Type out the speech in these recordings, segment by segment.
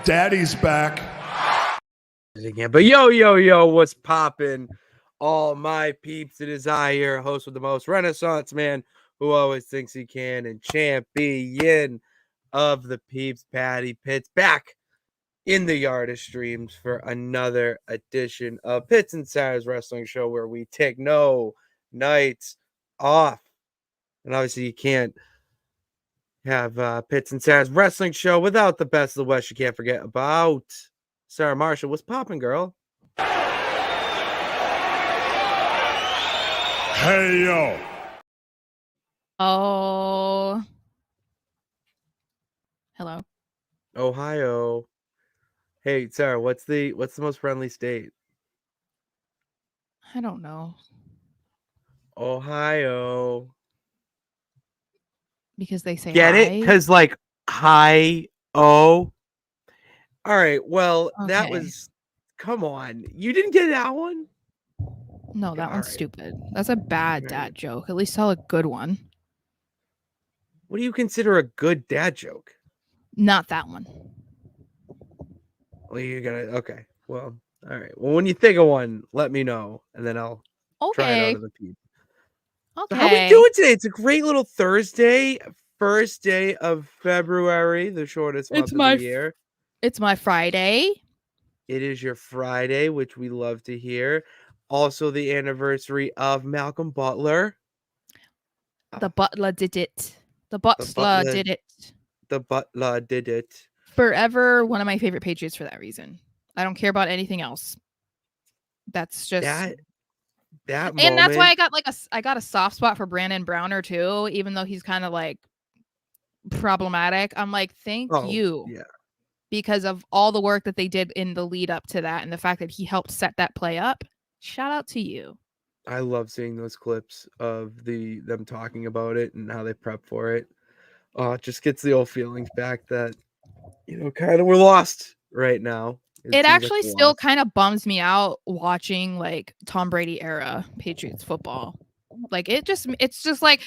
Daddy's back. Again, but yo, what's poppin'? All my peeps, it is I here, host with the most, Renaissance man who always thinks he can, and champion of the peeps, Patty Pitts, back in the yard of streams for another edition of Pitts and Sara's Wrestling Show, where we take no nights off. And obviously you can't have Pitts and Sara's Wrestling Show without the best of the West. You can't forget about Sara Marshall. What's poppin', girl? Hey, yo. Oh. Hello. Ohio. Hey, Sara, what's the most friendly state? I don't know. Ohio. Because they say Get hi? it? Because like hi oh. All right. Well, that Okay. was. Come on, you didn't get that one. No, that All one's right. stupid. That's a bad All dad right. joke. At least tell a good one. What do you consider a good dad joke? Not that one. Well, you're gonna. Okay. Well, all right. Well, when you think of one, let me know, and then I'll try it out Okay. of the peep. Okay. So how we doing today? It's a great little Thursday, first day of February, the shortest month of the year. It's my Friday. It is your Friday, which we love to hear. Also, the anniversary of Malcolm Butler. The butler did it. The butler did it. The Butler did it. Forever one of my favorite Patriots for that reason. I don't care about anything else. That's just that and that's why moment. I got a soft spot for Brandon Browner too, even though he's kind of like problematic. I'm like, thank you. Yeah. Because of all the work that they did in the lead up to that and the fact that he helped set that play up. Shout out to you. I love seeing those clips of them talking about it and how they prep for it. It just gets the old feelings back that, kind of we're lost right now. It actually still kind of bums me out watching like Tom Brady era Patriots football. Like it's just like,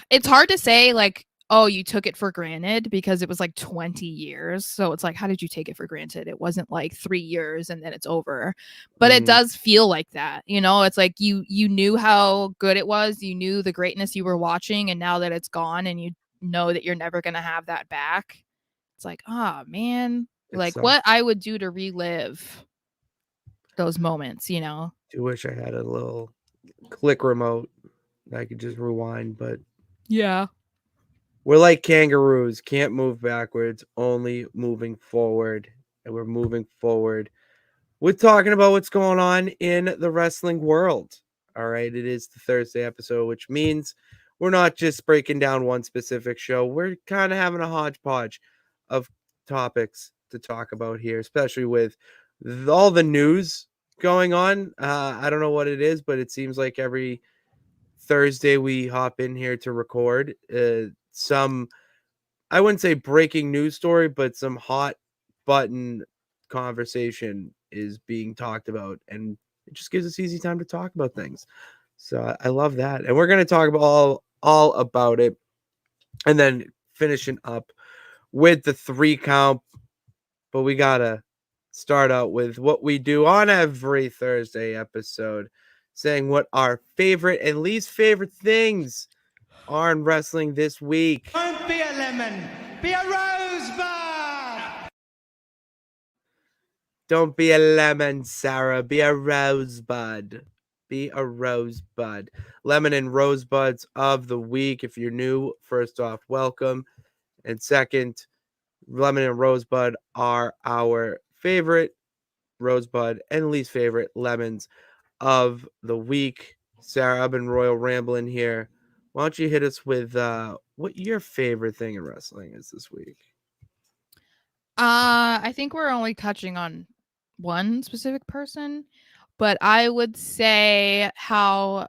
it's hard to say like, oh, you took it for granted because it was like 20 years. So it's like, how did you take it for granted? It wasn't like 3 years and then it's over. But it does feel like that. It's like you knew how good it was. You knew the greatness you were watching. And now that it's gone and you know that you're never going to have that back. It's like, oh, man, like what I would do to relive those moments, I wish I had a little click remote that I could just rewind, but yeah. We're like kangaroos, can't move backwards, only moving forward. And we're moving forward. We're talking about what's going on in the wrestling world. All right. It is the Thursday episode, which means we're not just breaking down one specific show. We're kind of having a hodgepodge of topics to talk about here, especially with all the news going on. I don't know what it is, but it seems like every Thursday we hop in here to record some, I wouldn't say breaking news story, but some hot button conversation is being talked about, and it just gives us easy time to talk about things. So I love that, and we're going to talk about all about it, and then finishing up with the 3 count. But we gotta start out with what we do on every Thursday episode, saying what our favorite and least favorite things are in wrestling this week. Don't be a lemon, be a rosebud. Don't be a lemon, Sara. Be a rosebud. Be a rosebud. Lemon and rosebuds of the week. If you're new, first off, welcome. And second, lemon and rosebud are our favorite rosebud and least favorite lemons of the week. Sara, I've been royal rambling here. Why don't you hit us with what your favorite thing in wrestling is this week? I think we're only touching on one specific person, but I would say how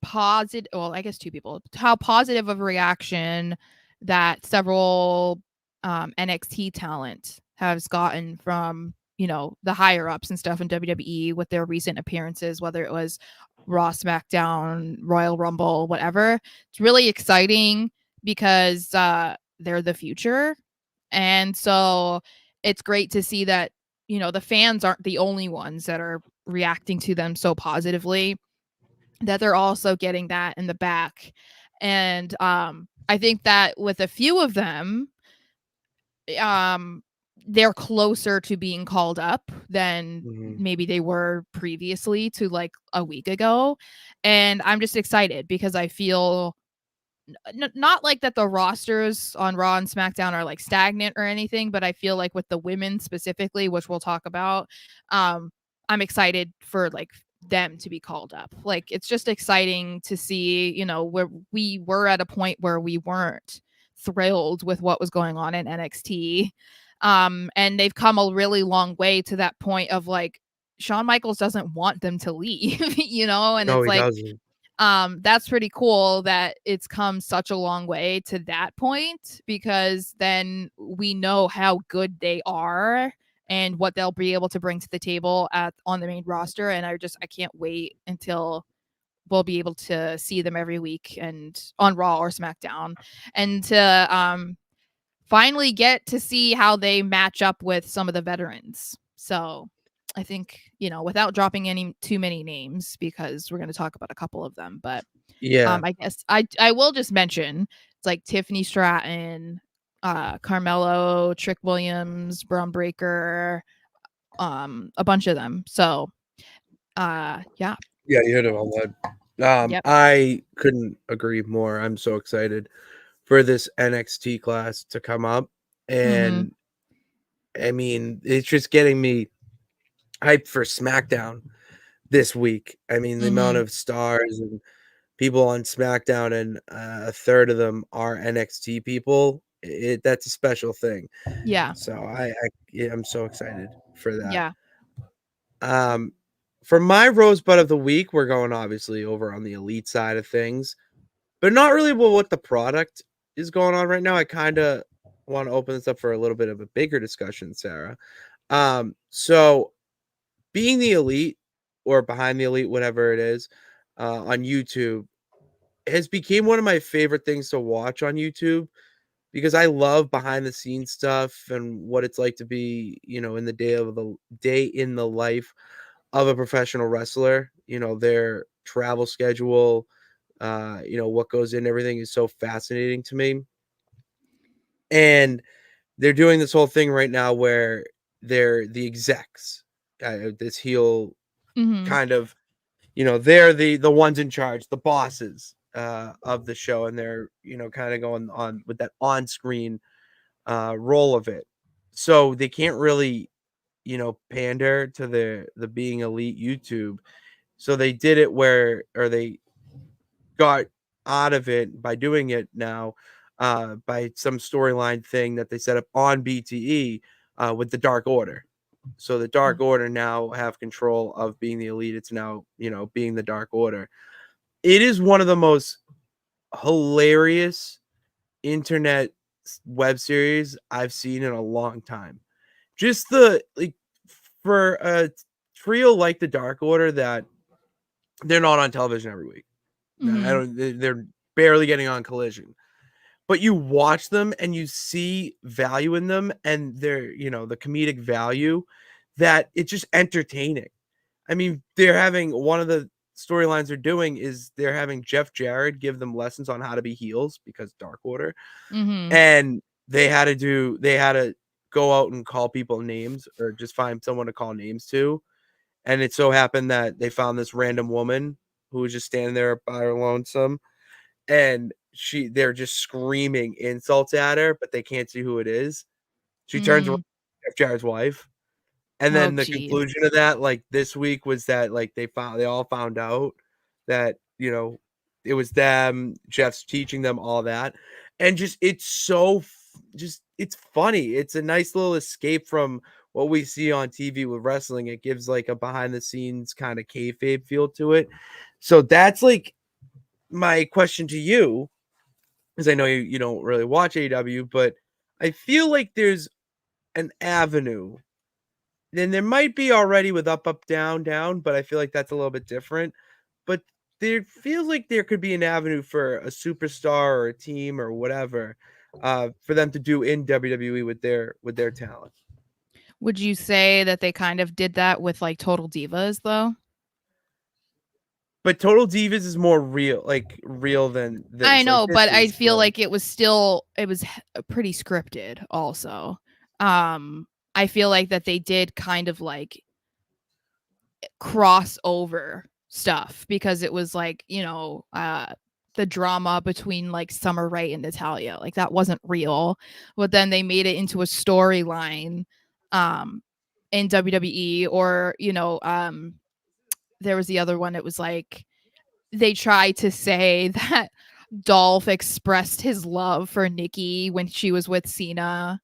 positive, well, I guess 2 people, how positive of a reaction that several NXT talent has gotten from, the higher ups and stuff in WWE with their recent appearances, whether it was Raw, SmackDown, Royal Rumble, whatever. It's really exciting because they're the future. And so it's great to see that, you know, the fans aren't the only ones that are reacting to them so positively, that they're also getting that in the back. And I think that with a few of them, they're closer to being called up than maybe they were previously to like a week ago. And I'm just excited because I feel not like that the rosters on Raw and SmackDown are like stagnant or anything, but I feel like with the women specifically, which we'll talk about, I'm excited for like them to be called up. Like it's just exciting to see, you know, where we were at a point where we weren't thrilled with what was going on in NXT. And they've come a really long way to that point of like Shawn Michaels doesn't want them to leave, you know, and No, it's he like doesn't. that's pretty cool that it's come such a long way to that point, because then we know how good they are and what they'll be able to bring to the table on the main roster. And I can't wait until we'll be able to see them every week and on Raw or SmackDown, and to finally get to see how they match up with some of the veterans. So I think, you know, without dropping too many names, because we're going to talk about a couple of them, but Yeah. I guess I will just mention it's like Tiffany Stratton, Carmelo, Trick Williams, Braun Breaker, a bunch of them. So yeah. Yeah, you hit it on that. Yep. I couldn't agree more. I'm so excited for this NXT class to come up. And I mean, it's just getting me hyped for SmackDown this week. I mean, the amount of stars and people on SmackDown, and a third of them are NXT people. That's a special thing. Yeah. So I'm so excited for that. Yeah. For my Rosebud of the week, we're going obviously over on the elite side of things, but not really what the product is going on right now. I kind of want to open this up for a little bit of a bigger discussion, Sarah. So being the elite or behind the elite, whatever it is, on YouTube has become one of my favorite things to watch on YouTube, because I love behind the scenes stuff and what it's like to be, you know, in the day in the life of a professional wrestler. You know, their travel schedule, you know, what goes in, everything is so fascinating to me. And they're doing this whole thing right now where they're the execs, this heel kind of, you know, they're the ones in charge, the bosses of the show, and they're, you know, kind of going on with that on-screen role of it. So they can't really, you know, pander to the being elite YouTube. So they did it they got out of it by doing it now, by some storyline thing that they set up on BTE with the Dark Order. So the Dark Order now have control of being the elite. It's now, you know, being the Dark Order. It is one of the most hilarious internet web series I've seen in a long time. Just for a trio like the Dark Order, that they're not on television every week. They're barely getting on Collision. But you watch them and you see value in them, and they're, you know, the comedic value, that it's just entertaining. I mean, they're having one of the storylines they're doing is they're having Jeff Jarrett give them lessons on how to be heels, because Dark Order. And they had to go out and call people names, or just find someone to call names to. And it so happened that they found this random woman who was just standing there by her lonesome, and they're just screaming insults at her, but they can't see who it is. She turns around, Jeff Jarrett's wife. And Oh, then the geez. conclusion of that, like this week, was that like they all found out that, you know, it was them, Jeff's teaching them all that. And just it's it's funny. It's a nice little escape from what we see on TV with wrestling. It gives like a behind the scenes kind of kayfabe feel to it. So that's like my question to you, because I know you don't really watch AEW, but I feel like there's an avenue. Then there might be already with up, up, down, down, but I feel like that's a little bit different. But there feels like there could be an avenue for a superstar or a team or whatever for them to do in WWE with their talent. Would you say that they kind of did that with like Total Divas though? But Total Divas is more real than this. I know, Like, but I is feel like it was pretty scripted also. I feel like that they did kind of like cross over stuff because it was like, the drama between like Summer Rae and Natalia. Like that wasn't real. But then they made it into a storyline in WWE, or there was the other one. It was like they tried to say that Dolph expressed his love for Nikki when she was with Cena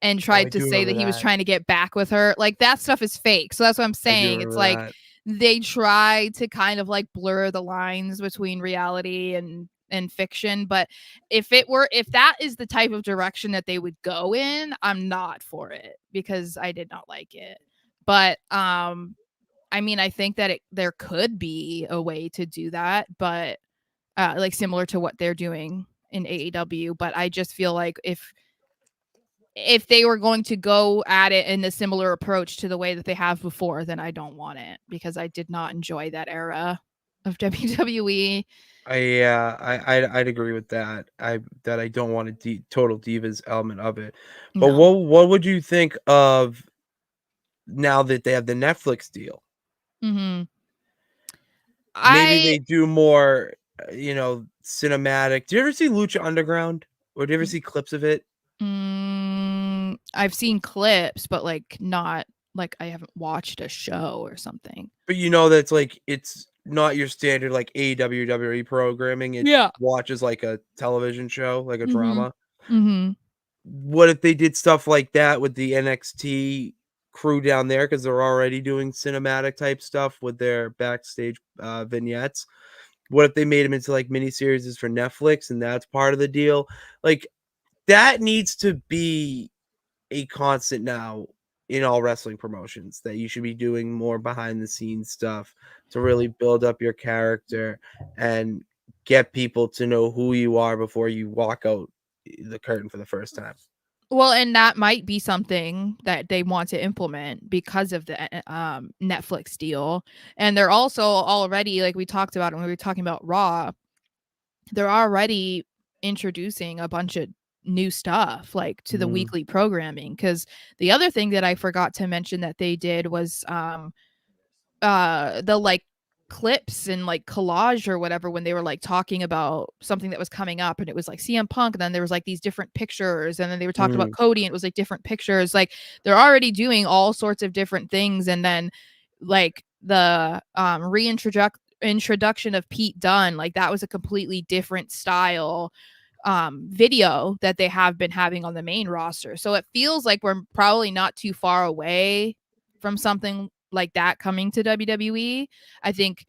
and I tried to do say that remember he was that. trying to get back with her. Like that stuff is fake. So that's what I'm I do saying. It's remember like that. they try to kind of like blur the lines between reality and fiction, but if that is the type of direction that they would go in, I'm not for it because I did not like it. But I mean, I think that there could be a way to do that, but like similar to what they're doing in AEW, but I just feel like if they were going to go at it in a similar approach to the way that they have before, then I don't want it because I did not enjoy that era of WWE. I'd agree with that. I don't want a Total Divas element of it. But No. what would you think of now that they have the Netflix deal? Mm-hmm. Maybe they do more, cinematic. Do you ever see Lucha Underground? Or do you ever see clips of it? I've seen clips, but like not like I haven't watched a show or something. But that's like it's not your standard like AEW WWE programming. It Yeah. watches like a television show, like a Mm-hmm. drama. Mm-hmm. What if they did stuff like that with the NXT crew down there because they're already doing cinematic type stuff with their backstage vignettes? What if they made them into like miniseries for Netflix and that's part of the deal? Like that needs to be a constant now in all wrestling promotions, that you should be doing more behind the scenes stuff to really build up your character and get people to know who you are before you walk out the curtain for the first time. Well, and that might be something that they want to implement because of the Netflix deal. And they're also already, like we talked about when we were talking about Raw, they're already introducing a bunch of new stuff like to the weekly programming. Because the other thing that I forgot to mention that they did was the like clips and like collage or whatever when they were like talking about something that was coming up, and it was like CM Punk, and then there was like these different pictures, and then they were talking about Cody and it was like different pictures. Like they're already doing all sorts of different things. And then like the introduction of Pete Dunne, like that was a completely different style video that they have been having on the main roster. So it feels like we're probably not too far away from something like that coming to WWE. I think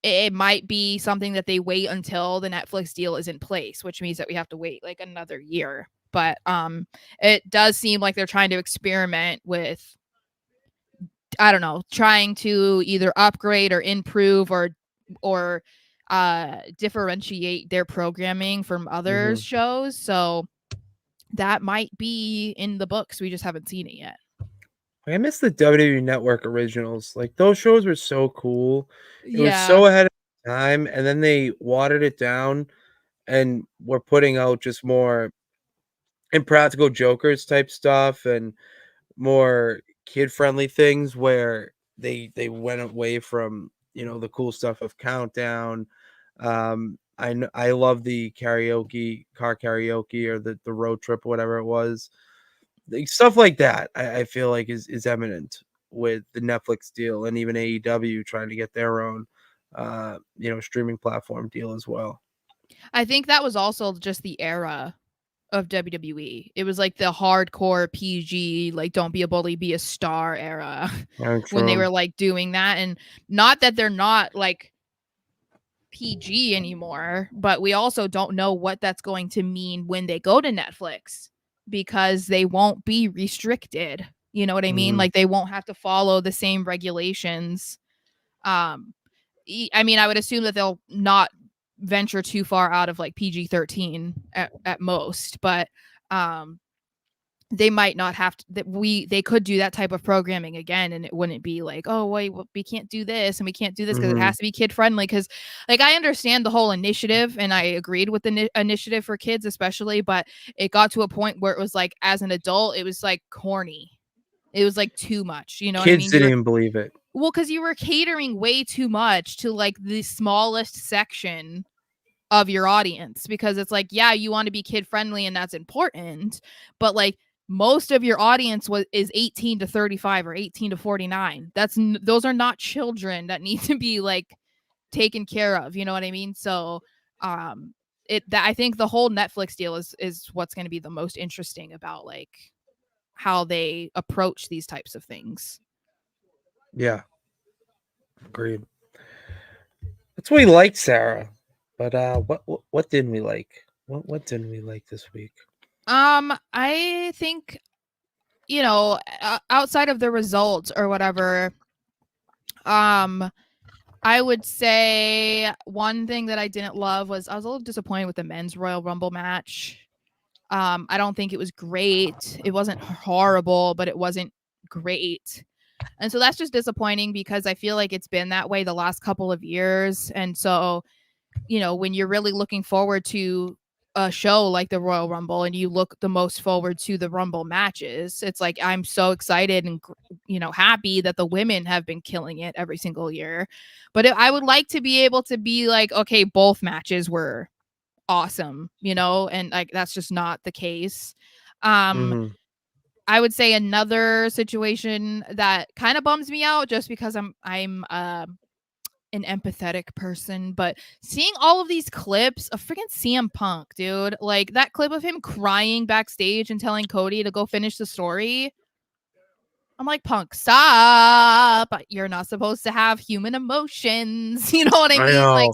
it might be something that they wait until the Netflix deal is in place, which means that we have to wait like another year. But it does seem like they're trying to experiment with, I don't know, trying to either upgrade or improve or differentiate their programming from other shows. So that might be in the books. We just haven't seen it yet. I miss the WWE Network originals. Like those shows were so cool. It was Yeah. so ahead of time, and then they watered it down and were putting out just more Impractical Jokers type stuff and more kid-friendly things where they went away from, the cool stuff of Countdown. I love the car karaoke, or the road trip, whatever it was. Like, stuff like that, I feel like is eminent with the Netflix deal, and even AEW trying to get their own, streaming platform deal as well. I think that was also just the era of WWE. It was like the hardcore PG, like don't be a bully, be a star era when they were like doing that. And not that they're not like PG anymore, but we also don't know what that's going to mean when they go to Netflix, because they won't be restricted. You know what I mean? Like they won't have to follow the same regulations. I mean, I would assume that they'll not venture too far out of like PG-13 at most, but they might not have to, they could do that type of programming again, and it wouldn't be like, oh wait, well, we can't do this and we can't do this because it has to be kid friendly. Because like I understand the whole initiative and I agreed with the initiative for kids especially, but it got to a point where it was like, as an adult, it was like corny. It was like too much, you know what I mean? Kids didn't even believe it. Well, because you were catering way too much to like the smallest section of your audience, because it's like, yeah, you want to be kid friendly and that's important, but like most of your audience is 18 to 35 or 18 to 49. Those are not children that need to be like taken care of, you know what I mean? So I think the whole Netflix deal is what's going to be the most interesting about like how they approach these types of things. Yeah, agreed. That's what we liked, Sarah. But what didn't we like? What didn't we like this week? I think, you know, outside of the results or whatever, I would say one thing that I didn't love was I was a little disappointed with the men's Royal Rumble match. I don't think it was great. It wasn't horrible, but it wasn't great. And so that's just disappointing because I feel like it's been that way the last couple of years. And so, you know, when you're really looking forward to a show like the Royal Rumble and you look the most forward to the Rumble matches, it's like I'm so excited and, you know, happy that the women have been killing it every single year. But I would like to be able to be like, okay, both matches were awesome, you know, and like that's just not the case. I would say another situation that kind of bums me out just because I'm an empathetic person, but seeing all of these clips of freaking CM Punk, dude, like that clip of him crying backstage and telling Cody to go finish the story. I'm like, Punk, stop. You're not supposed to have human emotions. You know what I mean? Know. Like,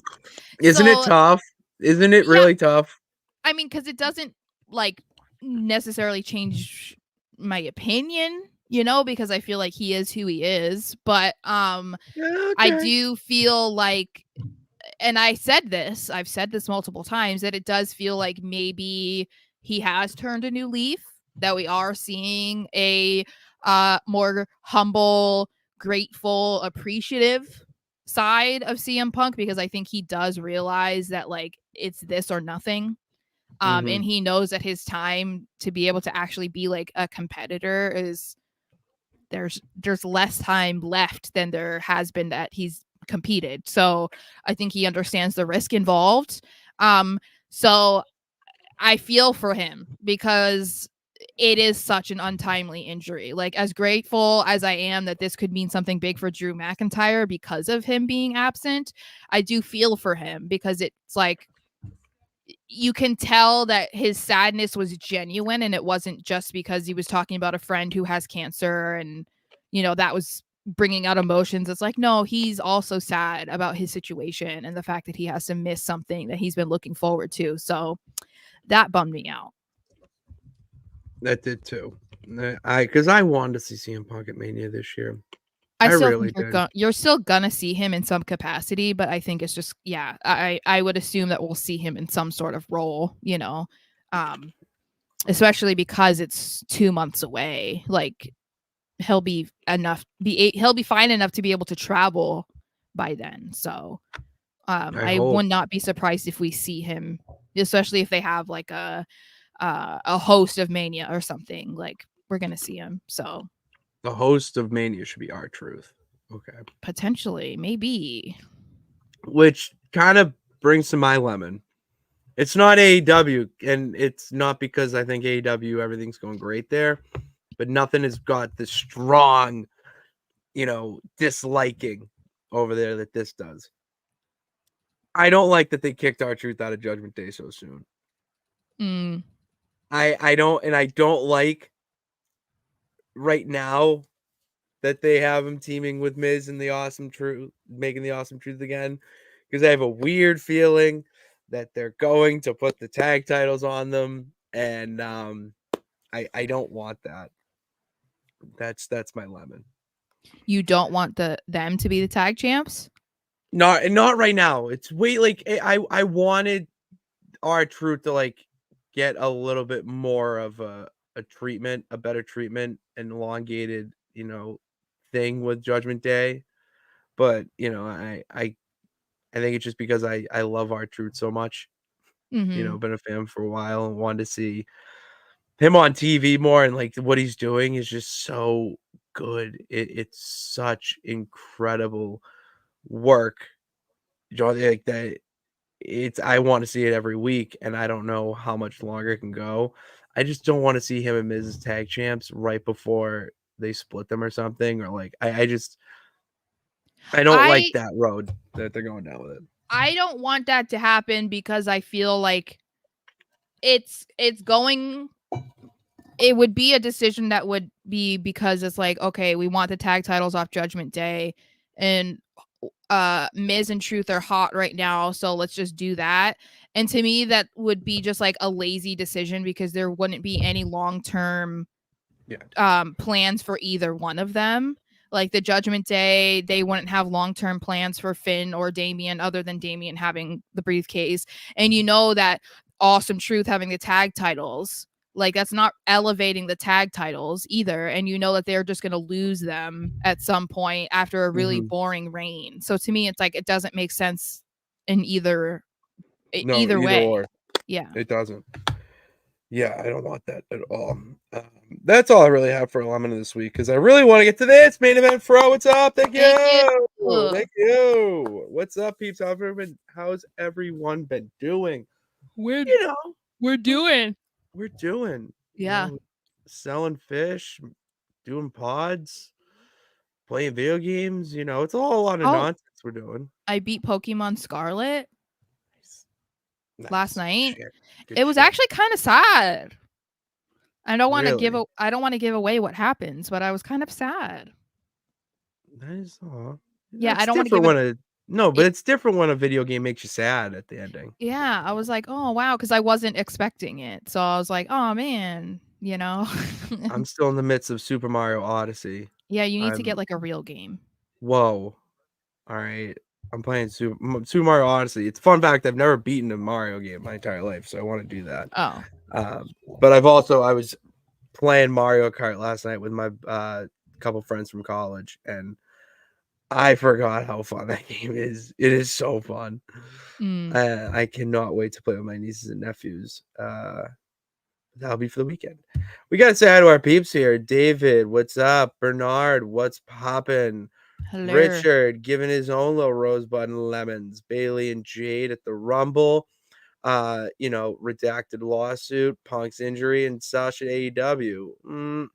isn't it tough? Isn't it really tough? I mean, because it doesn't like necessarily change my opinion, you know, because I feel like he is who he is. But I do feel like, and I've said this multiple times, that it does feel like maybe he has turned a new leaf, that we are seeing a more humble, grateful, appreciative side of CM Punk, because I think he does realize that like it's this or nothing. And he knows that his time to be able to actually be like a competitor is there's less time left than there has been that he's competed. So I think he understands the risk involved. So I feel for him because it is such an untimely injury. Like, as grateful as I am that this could mean something big for Drew McIntyre because of him being absent, I do feel for him because it's like, you can tell that his sadness was genuine and it wasn't just because he was talking about a friend who has cancer and, you know, that was bringing out emotions. It's like, no, he's also sad about his situation and the fact that he has to miss something that he's been looking forward to. So that bummed me out. That did too. Because I wanted to see CM Punk at Mania this year. I still really think you're still gonna see him in some capacity, but I think it's just, yeah, I would assume that we'll see him in some sort of role, you know, especially because it's 2 months away. Like he'll be fine enough to be able to travel by then. So I would not be surprised if we see him, especially if they have like a host of Mania or something. Like we're gonna see him. So the host of Mania should be R-Truth. Okay. Potentially, maybe. Which kind of brings to my lemon. It's not AEW, and it's not because I think AEW, everything's going great there, but nothing has got the strong, you know, disliking over there that this does. I don't like that they kicked R-Truth out of Judgment Day so soon. I don't like right now that they have him teaming with Miz and the Awesome Truth, making the Awesome Truth again, because I have a weird feeling that they're going to put the tag titles on them, and I don't want that. That's my lemon. You don't want them to be the tag champs? Not right now. It's like I wanted R-Truth to like get a little bit more of a treatment, a better treatment, an elongated, thing with Judgment Day. But I think it's just because I love R-Truth so much. Mhm. Been a fan for a while and wanted to see him on TV more, and like what he's doing is just so good. It's such incredible work. Like that I want to see it every week, and I don't know how much longer it can go. I just don't want to see him and Mrs. Tag Champs right before they split them or something, or like I don't like I that road that they're going down with it. I don't want that to happen because I feel like it's going it would be a decision that would be because it's like, okay, we want the tag titles off Judgment Day, and Miz and Truth are hot right now, so let's just do that. And to me, that would be just like a lazy decision because there wouldn't be any long-term plans for either one of them. Like the Judgment Day, they wouldn't have long-term plans for Finn or Damian other than Damian having the briefcase. And that Awesome Truth having the tag titles, like that's not elevating the tag titles either. And that they're just going to lose them at some point after a really boring reign. So to me, it's like it doesn't make sense in either way. Or. Yeah. It doesn't. Yeah, I don't want that at all. That's all I really have for Lemon this week because I really want to get to this main event. Fro, what's up? Thank you. Thank you. What's up, peeps? How's everyone been doing? We're doing. We're doing. Yeah. Selling fish, doing pods, playing video games. It's all a lot of nonsense we're doing. I beat Pokemon Scarlet. Nice. Last night. Good it was shit. actually kind of sad. I don't want to Really? give away what happens, but I was kind of sad. That is Yeah, I don't want to give but it's different when a video game makes you sad at the ending. Yeah, I was like, oh wow, because I wasn't expecting it. So I was like, oh man, I'm still in the midst of Super Mario Odyssey. Yeah, you need to get like a real game. Whoa. All right. I'm playing Super Mario Odyssey. It's a fun fact, I've never beaten a Mario game my entire life, so I want to do that. Oh. But I was playing Mario Kart last night with my couple friends from college, and I forgot how fun that game is. It is so fun. I cannot wait to play with my nieces and nephews. That'll be for the weekend. We got to say hi to our peeps here. David, what's up? Bernard, what's poppin'? Hello. Richard giving his own little rosebud and lemons. Bailey and Jade at the Rumble. Redacted lawsuit, Punk's injury, and Sasha AEW.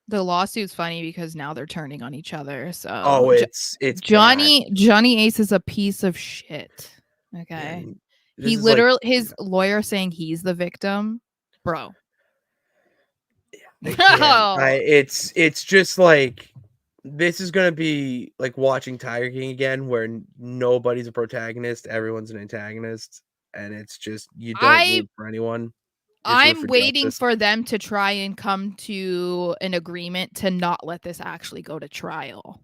The lawsuit's funny because now they're turning on each other. So it's Johnny Ace is a piece of shit. Okay. Yeah, he literally his lawyer saying he's the victim. Bro. Yeah, it's just like this is gonna be like watching Tiger King again, where nobody's a protagonist, everyone's an antagonist, and it's just you don't root for anyone. I'm waiting for them to try and come to an agreement to not let this actually go to trial,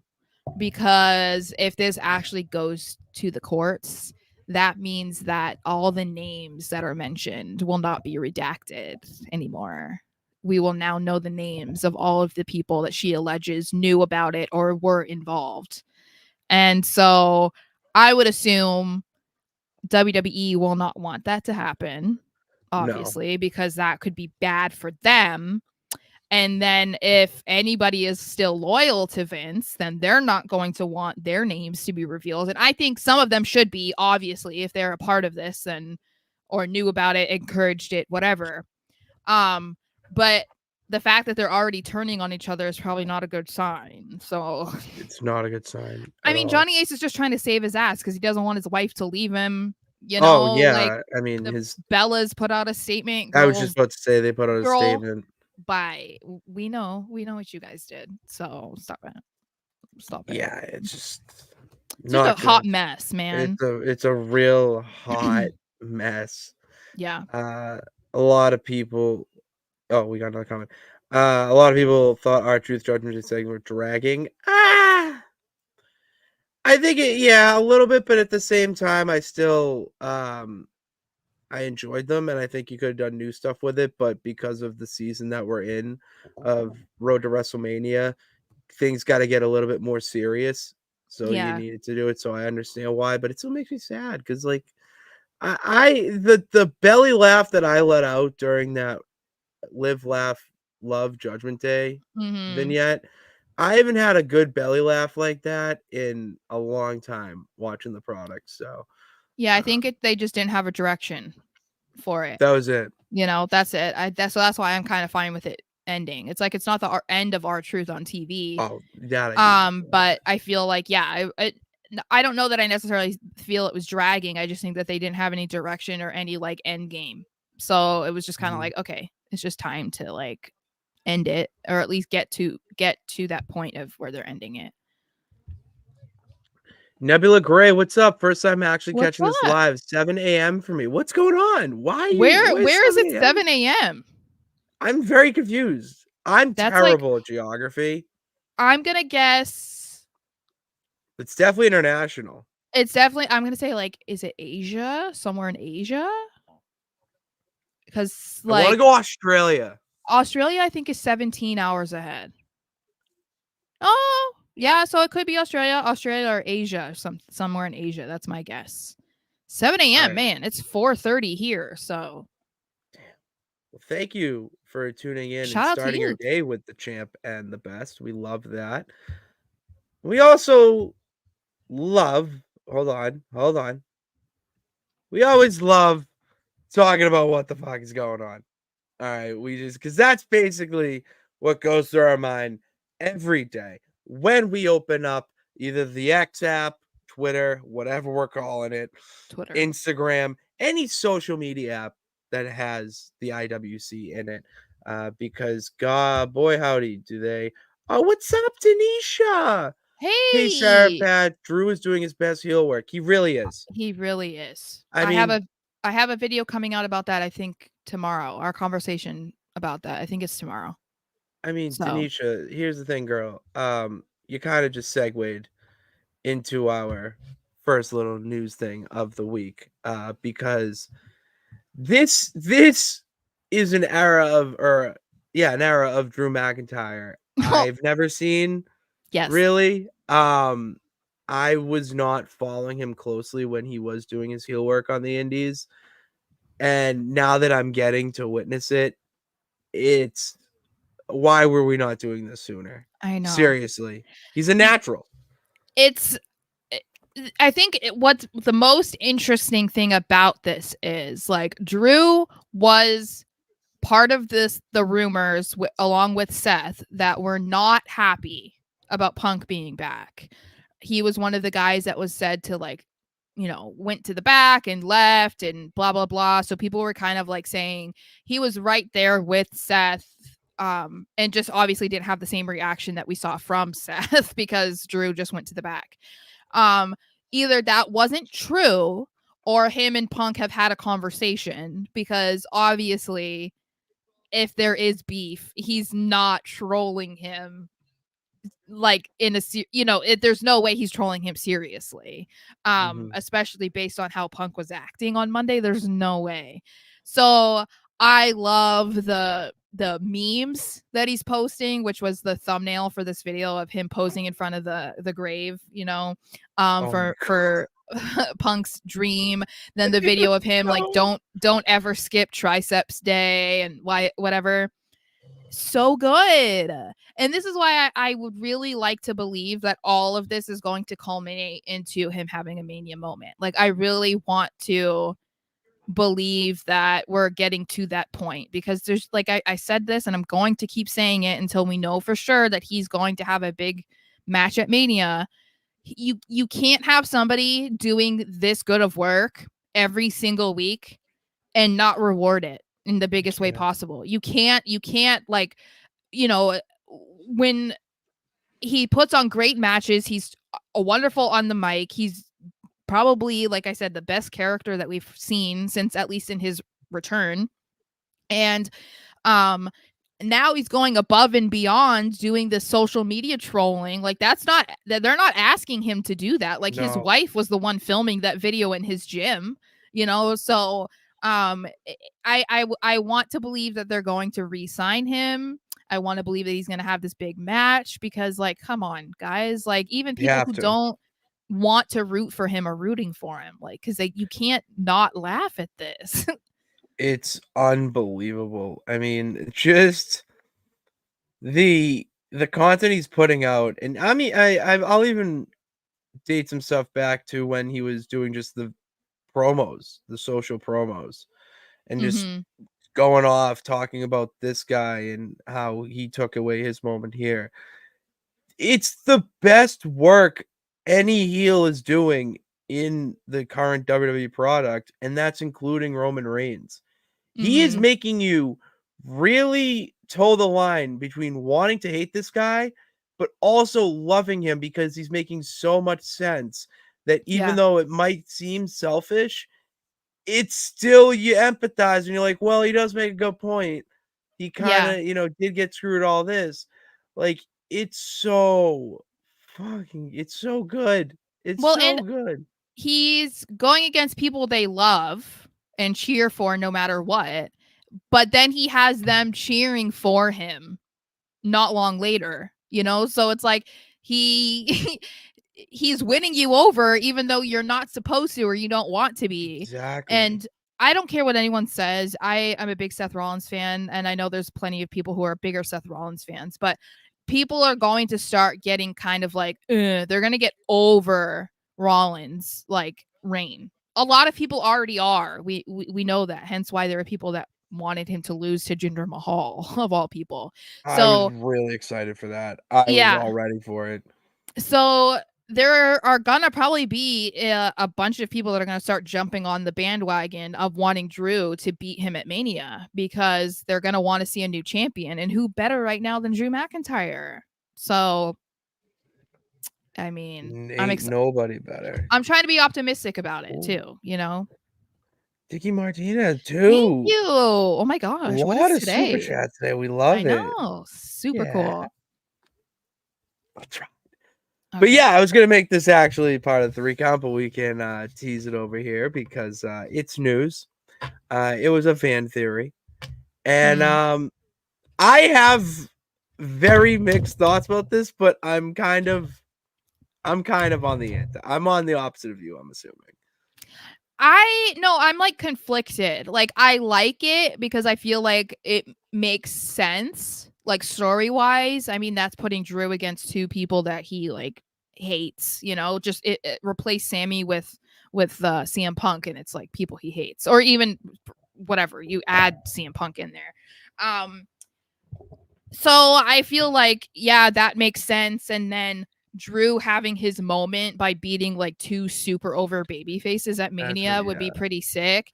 because if this actually goes to the courts, that means that all the names that are mentioned will not be redacted anymore. We will now know the names of all of the people that she alleges knew about it or were involved. And so I would assume WWE will not want that to happen, obviously, because that could be bad for them. And then if anybody is still loyal to Vince, then they're not going to want their names to be revealed. And I think some of them should be, obviously, if they're a part of this or knew about it, encouraged it, whatever. But the fact that they're already turning on each other is probably not a good sign. So it's not a good sign. I mean, Johnny Ace is just trying to save his ass because he doesn't want his wife to leave him. Oh yeah, like, I mean, Bella's put out a statement. I was just about to say they put out a statement. We know what you guys did. So stop it. Yeah, it's just a hot mess, man. It's a real hot mess. Yeah. A lot of people. Oh, we got another comment. A lot of people thought our Truth Judgment segment were dragging. I think a little bit, but at the same time, I still I enjoyed them, and I think you could have done new stuff with it, but because of the season that we're in of Road to WrestleMania, things got to get a little bit more serious. So you Yeah. needed to do it. So I understand why, but it still makes me sad because, like, the belly laugh that I let out during that Live, Laugh, Love Judgment Day Mm-hmm. vignette, I haven't had a good belly laugh like that in a long time watching the product. So Yeah, I think they just didn't have a direction for it. that was it. That's it. That's why I'm kind of fine with it ending. It's like it's not the end of R-Truth on TV. Oh, that But I feel like I don't know that I necessarily feel it was dragging. I just think that they didn't have any direction or any like end game. So it was just kind of like, okay, it's just time to like end it, or at least get to that point of where they're ending it. Nebula Gray, what's up? First time actually What's catching this up? live. 7 a.m. for me. What's going on? Why Where is it 7 a.m.? 7 a.m.? I'm very confused. I'm That's like, terrible at geography. I'm gonna guess It's definitely international. it's definitely, I'm gonna say like, is it Asia? Somewhere in Asia? Because I want to like go Australia. Australia, I think, is 17 hours ahead. Oh, yeah, so it could be Australia or Asia, somewhere in Asia. That's my guess. 7 a.m. Right. Man, it's 4:30 here. So Well, thank you for tuning in shout and out to starting your you. day with the champ and the best. We love that. We also love, hold on. We always love talking about what the fuck is going on. All right, because that's basically what goes through our mind every day when we open up either the X app, Twitter, whatever we're calling it, Twitter. Instagram, any social media app that has the IWC in it. Because God, boy, howdy, do they. Oh, what's up, Tanisha? Hey, Sarah, Hey, Pat. Drew is doing his best heel work. He really is. he really is. I I have mean, a video coming out about that, I think tomorrow. Our conversation about that. I think it's tomorrow. So Tanisha, here's the thing, girl. You kind of just segued into our first little news thing of the week. Because this is an era of Drew McIntyre I've never seen. yes. Really. I was not following him closely when he was doing his heel work on the indies. And now that I'm getting to witness it, it's why were we not doing this sooner? I know. Seriously. He's a natural. I think what's the most interesting thing about this is like Drew was part of the rumors along with Seth that were not happy about Punk being back. He was one of the guys that was said to like, went to the back and left and blah blah blah. So people were kind of like saying he was right there with Seth, and just obviously didn't have the same reaction that we saw from Seth because Drew just went to the back. Either that wasn't true or him and Punk have had a conversation, because obviously if there is beef, he's not trolling him like in a there's no way he's trolling him seriously, especially based on how Punk was acting on Monday. There's no way. So I love the memes that he's posting, which was the thumbnail for this video of him posing in front of the grave, for Punk's dream. Then the video of him like don't ever skip triceps day and whatever. So good. And this is why I would really like to believe that all of this is going to culminate into him having a Mania moment. Like, I really want to believe that we're getting to that point, because there's like I said this and I'm going to keep saying it until we know for sure that he's going to have a big match at Mania. You can't have somebody doing this good of work every single week and not reward it in the biggest way possible. You can't like, when he puts on great matches, he's a wonderful on the mic. He's probably, like I said, the best character that we've seen since at least in his return. And now he's going above and beyond doing the social media trolling. Like they're not asking him to do that. Like his No. wife was the one filming that video in his gym, so I want to believe that they're going to re-sign him. I want to believe that he's going to have this big match because, like, come on, guys. Like, even people who don't want to root for him are rooting for him. Like, because you can't not laugh at this. It's unbelievable. I mean, just the content he's putting out, and I mean, I'll even date some stuff back to when he was doing just the promos, the social promos, and just going off talking about this guy and how he took away his moment here. It's the best work any heel is doing in the current WWE product, and that's including Roman Reigns. He is making you really toe the line between wanting to hate this guy, but also loving him because he's making so much sense that even though it might seem selfish, it's still you empathize and you're like, well, he does make a good point. He kind of, did get screwed all this. Like, it's so good. It's so good. He's going against people they love and cheer for no matter what, but then he has them cheering for him not long later, so it's like he's winning you over even though you're not supposed to or you don't want to be. Exactly. And I don't care what anyone says. I'm a big Seth Rollins fan, and I know there's plenty of people who are bigger Seth Rollins fans, but people are going to start getting kind of like, they're going to get over Rollins like reign. A lot of people already are. We know that. Hence why there are people that wanted him to lose to Jinder Mahal of all people. I So was really excited for that. I was all ready for it. So there are gonna probably be a bunch of people that are gonna start jumping on the bandwagon of wanting Drew to beat him at Mania because they're gonna want to see a new champion, and who better right now than Drew McIntyre? So, I mean, nobody better. I'm trying to be optimistic about it too. Dicky Martinez too. Thank you. Oh my gosh, A what lot is of today? super chats today. We love it. I know, super cool. That's right. Okay. But yeah, I was gonna make this actually part of the recount, but we can tease it over here because it's news. It was a fan theory, and I have very mixed thoughts about this, but I'm kind of on the end. I'm on the opposite of you, I'm assuming. I'm like conflicted. Like, I like it because I feel like it makes sense, like story wise. I mean, that's putting Drew against two people that he like hates, just it replace Sammy with CM Punk, and it's like people he hates, or even whatever, you add CM Punk in there. So I feel like, that makes sense. And then Drew having his moment by beating like two super over baby faces at Mania would be pretty sick.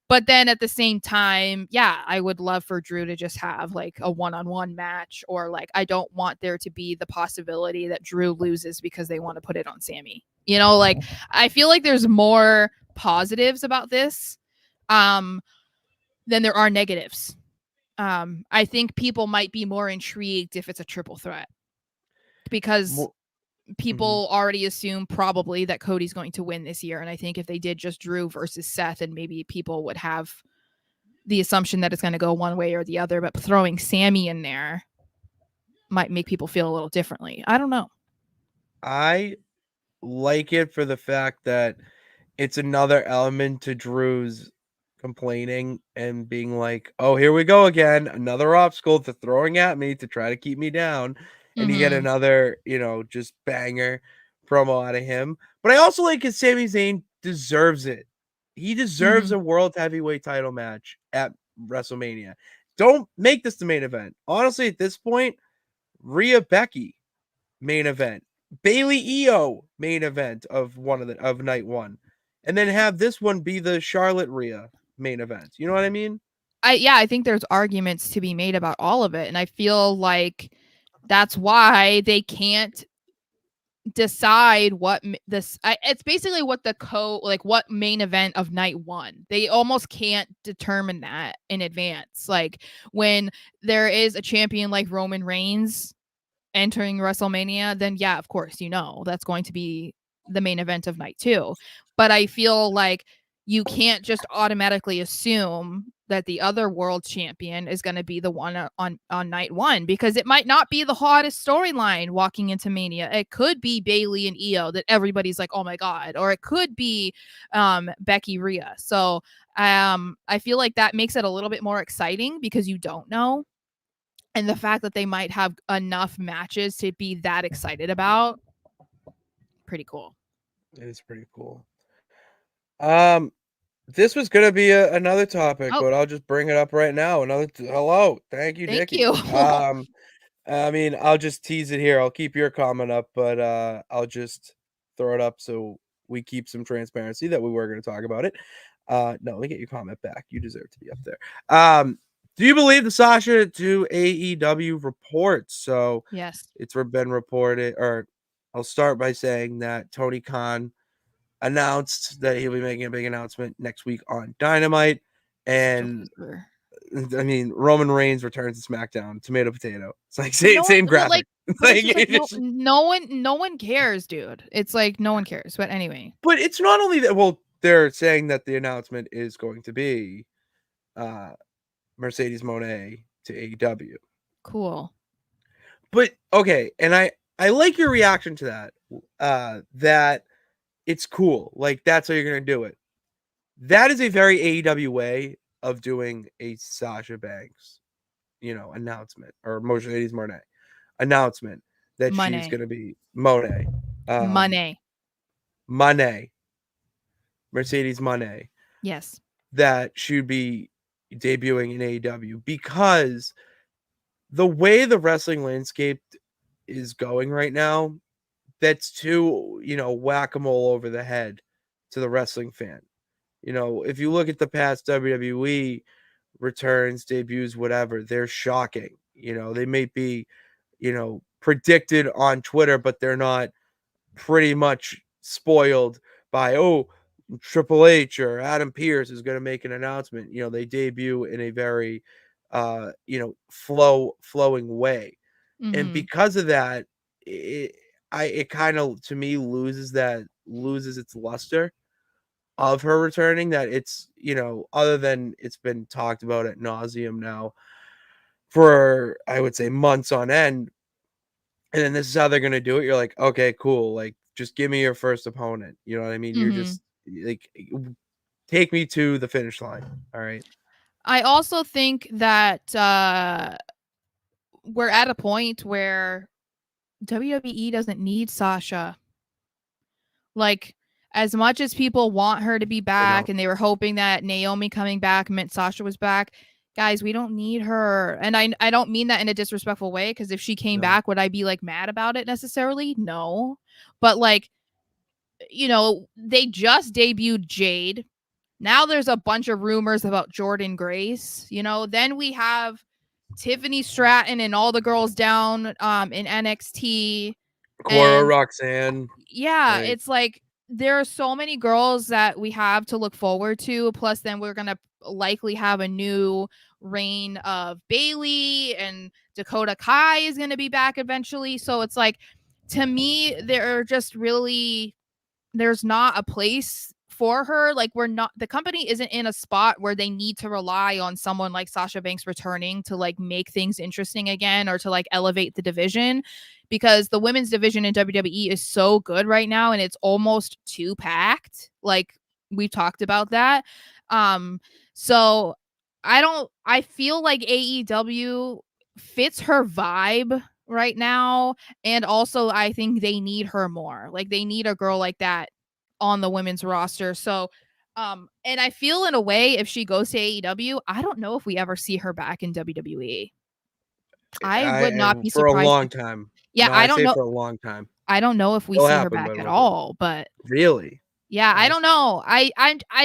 But then at the same time, I would love for Drew to just have like a one-on-one match, or like, I don't want there to be the possibility that Drew loses because they want to put it on Sammy. Like, I feel like there's more positives about this than there are negatives. I think people might be more intrigued if it's a triple threat because people already assume probably that Cody's going to win this year. And I think if they did just Drew versus Seth, and maybe people would have the assumption that it's going to go one way or the other, but throwing Sammy in there might make people feel a little differently. I don't know. I like it for the fact that it's another element to Drew's complaining and being like, oh, here we go again, another obstacle to throwing at me to try to keep me down. And you get another, just banger promo out of him. But I also like his Sami Zayn deserves it. He deserves a world heavyweight title match at WrestleMania. Don't make this the main event. Honestly, at this point, Rhea Becky main event, Bailey Io main event of night one, and then have this one be the Charlotte Rhea main event. You know what I mean? I think there's arguments to be made about all of it, and I feel like that's why they can't decide what it's basically what what main event of night one. They almost can't determine that in advance. Like when there is a champion like Roman Reigns entering WrestleMania, then yeah, of course, that's going to be the main event of night two. But I feel like you can't just automatically assume that the other world champion is going to be the one on night one, because it might not be the hottest storyline walking into Mania. It could be Bayley and Io that everybody's like, oh my God, or it could be Becky Rhea. So I feel like that makes it a little bit more exciting because you don't know. And the fact that they might have enough matches to be that excited about, pretty cool. It is pretty cool. This was gonna be another topic, but I'll just bring it up right now. Hello, thank you, Thank Dickie. you. I mean, I'll just tease it here. I'll keep your comment up, but I'll just throw it up so we keep some transparency that we were going to talk about it. No, let me get your comment back. You deserve to be up there. Do you believe the Sasha to AEW reports? So yes, it's been reported, or I'll start by saying that Tony Khan announced that he'll be making a big announcement next week on Dynamite. And I mean, Roman Reigns returns to SmackDown. Tomato potato. It's like same graphic. No one cares, dude. It's like no one cares. But anyway. But it's not only that. Well, they're saying that the announcement is going to be Mercedes Moné to AEW. Cool. But okay, and I like your reaction to that. That it's cool. Like that's how you're gonna do it. That is a very AEW way of doing a Sasha Banks, announcement, or Mercedes Moné announcement that she's going to be Moné. Mercedes Moné. Yes. That she'd be debuting in AEW, because the way the wrestling landscape is going right now, that's too, whack-a-mole over the head to the wrestling fan. If you look at the past WWE returns, debuts, whatever, they're shocking. They may be, predicted on Twitter, but they're not pretty much spoiled by, Triple H or Adam Pearce is going to make an announcement. They debut in a very, flowing way. Mm-hmm. And because of that, it kind of, to me, loses its luster of her returning, that it's, other than it's been talked about ad nauseum now for, I would say, months on end. And then this is how they're going to do it. You're like, okay, cool. Like, just give me your first opponent. You know what I mean? Mm-hmm. You're just like, take me to the finish line. All right. I also think that we're at a point where WWE doesn't need Sasha. Like, as much as people want her to be back and they were hoping that Naomi coming back meant Sasha was back, guys, we don't need her. And I don't mean that in a disrespectful way, because if she came back, would I be like mad about it necessarily? No. But like, they just debuted Jade. Now there's a bunch of rumors about Jordan Grace. Then we have Tiffany Stratton and all the girls down in NXT. Cora, Roxanne. Yeah, it's like there are so many girls that we have to look forward to. Plus, then we're going to likely have a new reign of Bayley, and Dakota Kai is going to be back eventually. So it's like, to me, there's not a place for her. Like, the company isn't in a spot where they need to rely on someone like Sasha Banks returning to like make things interesting again, or to like elevate the division, because the women's division in WWE is so good right now and it's almost too packed. Like, we've talked about that. So I feel like AEW fits her vibe right now, and also I think they need her more. Like, they need a girl like that on the women's roster. So and I feel, in a way, if she goes to AEW, I don't know if we ever see her back in WWE. I would not be surprised for a long time. Yeah, No, I don't know. for a long time. I don't know if we see her back at all, but really, yeah, I don't know. I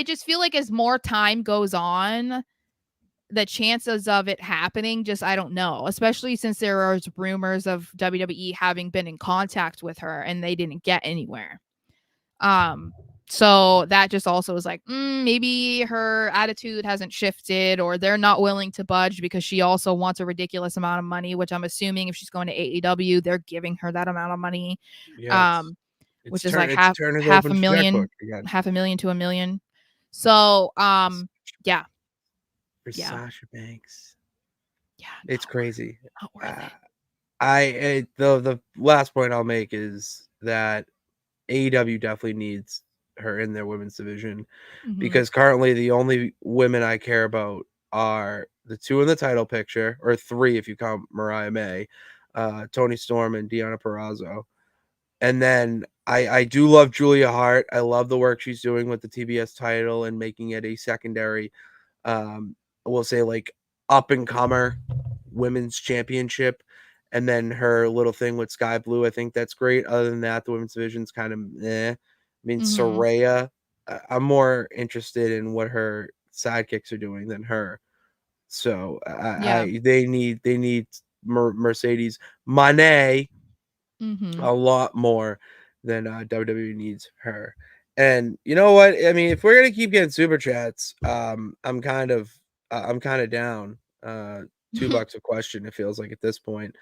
just feel like as more time goes on, the chances of it happening, just I don't know, especially since there are rumors of WWE having been in contact with her and they didn't get anywhere. So that just also is like, maybe her attitude hasn't shifted, or they're not willing to budge because she also wants a ridiculous amount of money, which I'm assuming if she's going to AEW, they're giving her that amount of money. Yeah, Which is like it's turn it open checkbook again. $500,000 to $1 million. So, yeah. For Yeah. Sasha Banks. Yeah. It's crazy. Not worth it. The last point I'll make is that AEW definitely needs her in their women's division because currently the only women I care about are the two in the title picture, or three if you count Mariah May, Toni Storm and Deonna Purrazzo. And then I do love Julia Hart. I love the work she's doing with the TBS title and making it a secondary, we'll say like up and comer women's championship. And then her little thing with Sky Blue, I think that's great. Other than that, the women's division's kind of eh. I mean, Saraya, I'm more interested in what her sidekicks are doing than her. So they need Mercedes Moné a lot more than WWE needs her. And you know what? I mean, if we're gonna keep getting super chats, I'm kind of down. $2 a question. It feels like at this point.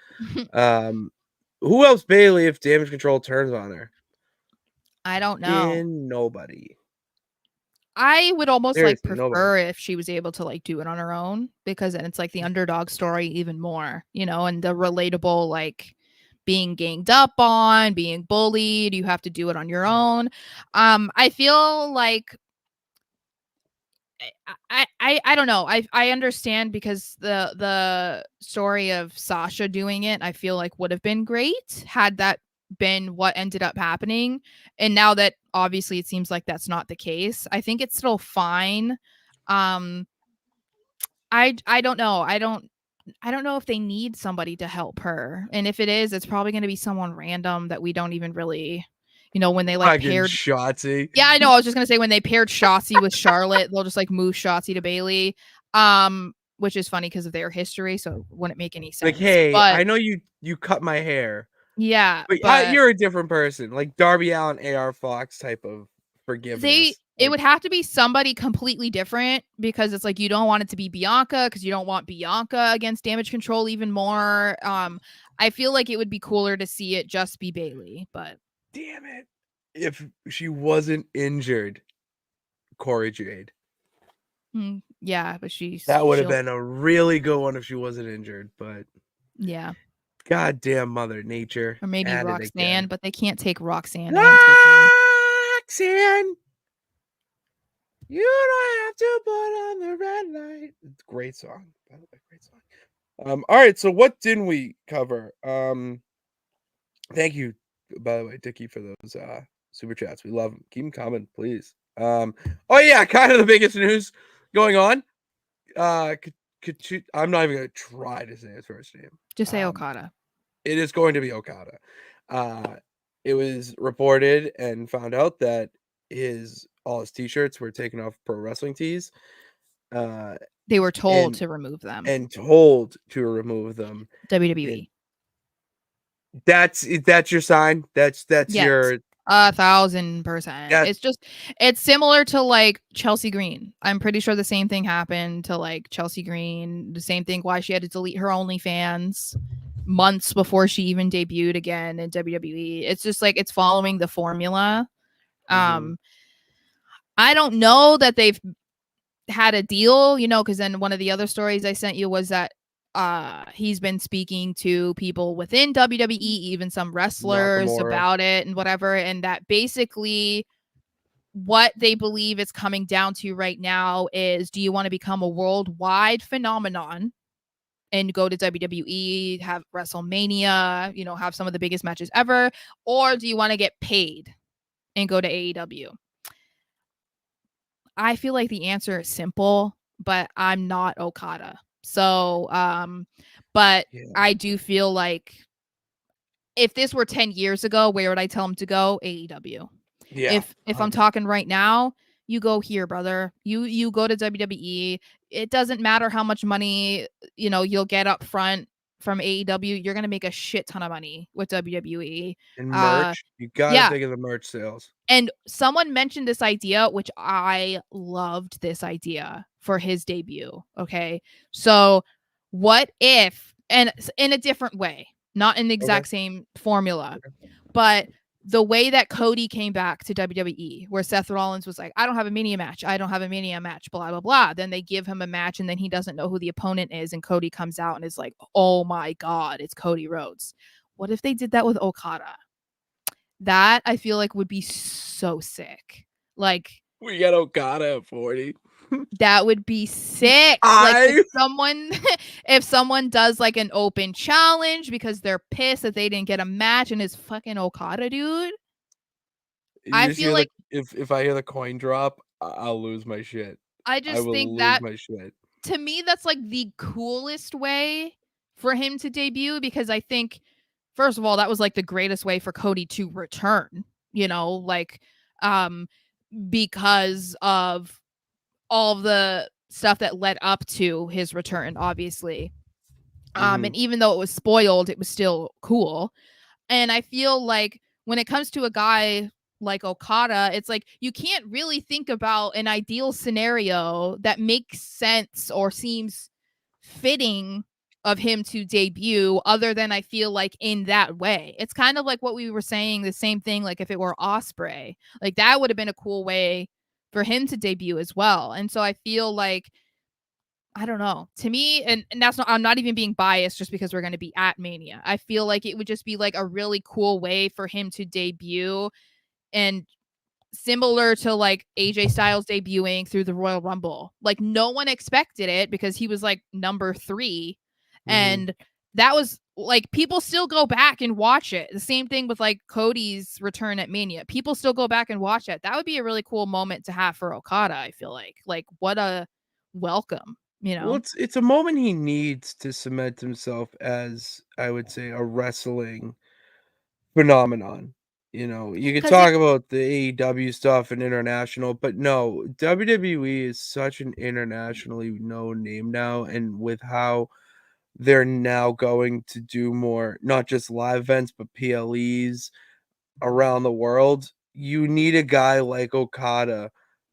Who else Bailey if Damage Control turns on her? I don't know. Nobody. I would almost Seriously, like prefer if she was able to like do it on her own, because then it's like the underdog story even more, and the relatable, like being ganged up on, being bullied, you have to do it on your own. I feel like I don't know. I understand, because the story of Sasha doing it, I feel like would have been great had that been what ended up happening. And now that obviously it seems like that's not the case, I think it's still fine. I don't know. I don't know if they need somebody to help her. And if it is, it's probably going to be someone random that we don't even really, when they like paired Shotzi. Yeah, I know. I was just going to say, when they paired Shotzi with Charlotte, they'll just like move Shotzi to Bailey. Which is funny because of their history, so it wouldn't make any sense. Like, hey, I know you cut my hair. Yeah, but you're a different person, like Darby Allin, AR Fox type of forgiveness. It would have to be somebody completely different, because it's like you don't want it to be Bianca, because you don't want Bianca against Damage Control even more. I feel like it would be cooler to see it just be Bailey, but damn it, if she wasn't injured, Corey Jade. Yeah, but that would have been a really good one if she wasn't injured, but yeah. Goddamn Mother Nature. Or maybe Roxanne, but they can't take Roxanne. Roxanne! You don't have to put on the red light. It's a great song. By the way, great song. All right, so what didn't we cover? Thank you, by the way, Dickie, for those super chats. We love them. Keep them coming, please. Oh yeah, kind of the biggest news going on. I'm not even gonna try to say his first name. Just say Okata. It is going to be Okata. It was reported and found out that all his t-shirts were taken off Pro Wrestling Tees. They were told to remove them. And told to remove them. WWE. That's your sign. That's yes. Your 1,000%. It's similar to like Chelsea Green. I'm pretty sure the same thing happened to like Chelsea Green. The same thing why she had to delete her OnlyFans months before she even debuted again in WWE. It's just like it's following the formula. I don't know that they've had a deal, because then one of the other stories I sent you was that he's been speaking to people within WWE, even some wrestlers Nakamura about it and whatever, and that basically what they believe is coming down to right now is, do you want to become a worldwide phenomenon and go to WWE, have WrestleMania, have some of the biggest matches ever, or do you want to get paid and go to AEW? I feel like the answer is simple, but I'm not Okada. So, but yeah. I do feel like if this were 10 years ago, where would I tell him to go? AEW. Yeah. If I'm talking right now, you go here, brother. You go to WWE. It doesn't matter how much money, you'll get up front from AEW. You're going to make a shit ton of money with WWE. And merch, you got to yeah. think of the merch sales. And someone mentioned this idea, which I loved this idea for his debut. Okay. So what if, and in a different way, not in the exact same formula, but the way that Cody came back to WWE, where Seth Rollins was like, I don't have a Mania match. I don't have a Mania match, blah, blah, blah. Then they give him a match and then he doesn't know who the opponent is. And Cody comes out and is like, oh my God, it's Cody Rhodes. What if they did that with Okada? That I feel like would be so sick. Like, we got Okada at 40. That would be sick. Like if someone does like an open challenge because they're pissed that they didn't get a match and it's fucking Okada, dude. I feel like if I hear the coin drop, I'll lose my shit. I just think that to me that's like the coolest way for him to debut, because I think first of all that was like the greatest way for Cody to return, because of all of the stuff that led up to his return, obviously. And even though it was spoiled, it was still cool. And I feel like when it comes to a guy like Okada, it's like you can't really think about an ideal scenario that makes sense or seems fitting of him to debut other than I feel like in that way. It's kind of like what we were saying, the same thing, like if it were Ospreay, like that would have been a cool way for him to debut as well. And so I feel like, I don't know, to me, and that's not, I'm not even being biased just because we're going to be at Mania. I feel like it would just be like a really cool way for him to debut, and similar to like AJ Styles debuting through the Royal Rumble. Like no one expected it because he was like number 3. And that was like, people still go back and watch it. The same thing with like Cody's return at Mania. People still go back and watch it. That would be a really cool moment to have for Okada, I feel like. Like what a welcome, Well, it's a moment he needs to cement himself as, I would say, a wrestling phenomenon. You could talk about the AEW stuff and international, but no, WWE is such an internationally known name now, and with how they're now going to do more, not just live events, but PLEs around the world, you need a guy like Okada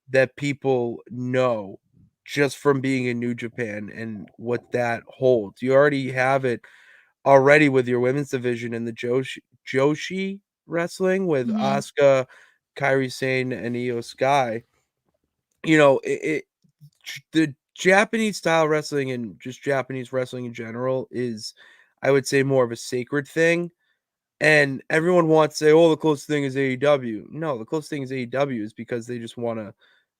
that people know just from being in New Japan and what that holds. You already have it already with your women's division in the Joshi wrestling with Asuka, Kairi Sane, and Io Sky. The Japanese style wrestling and just Japanese wrestling in general is, I would say, more of a sacred thing. And everyone wants to say, oh, the closest thing is AEW. No, the closest thing is AEW is because they just want to,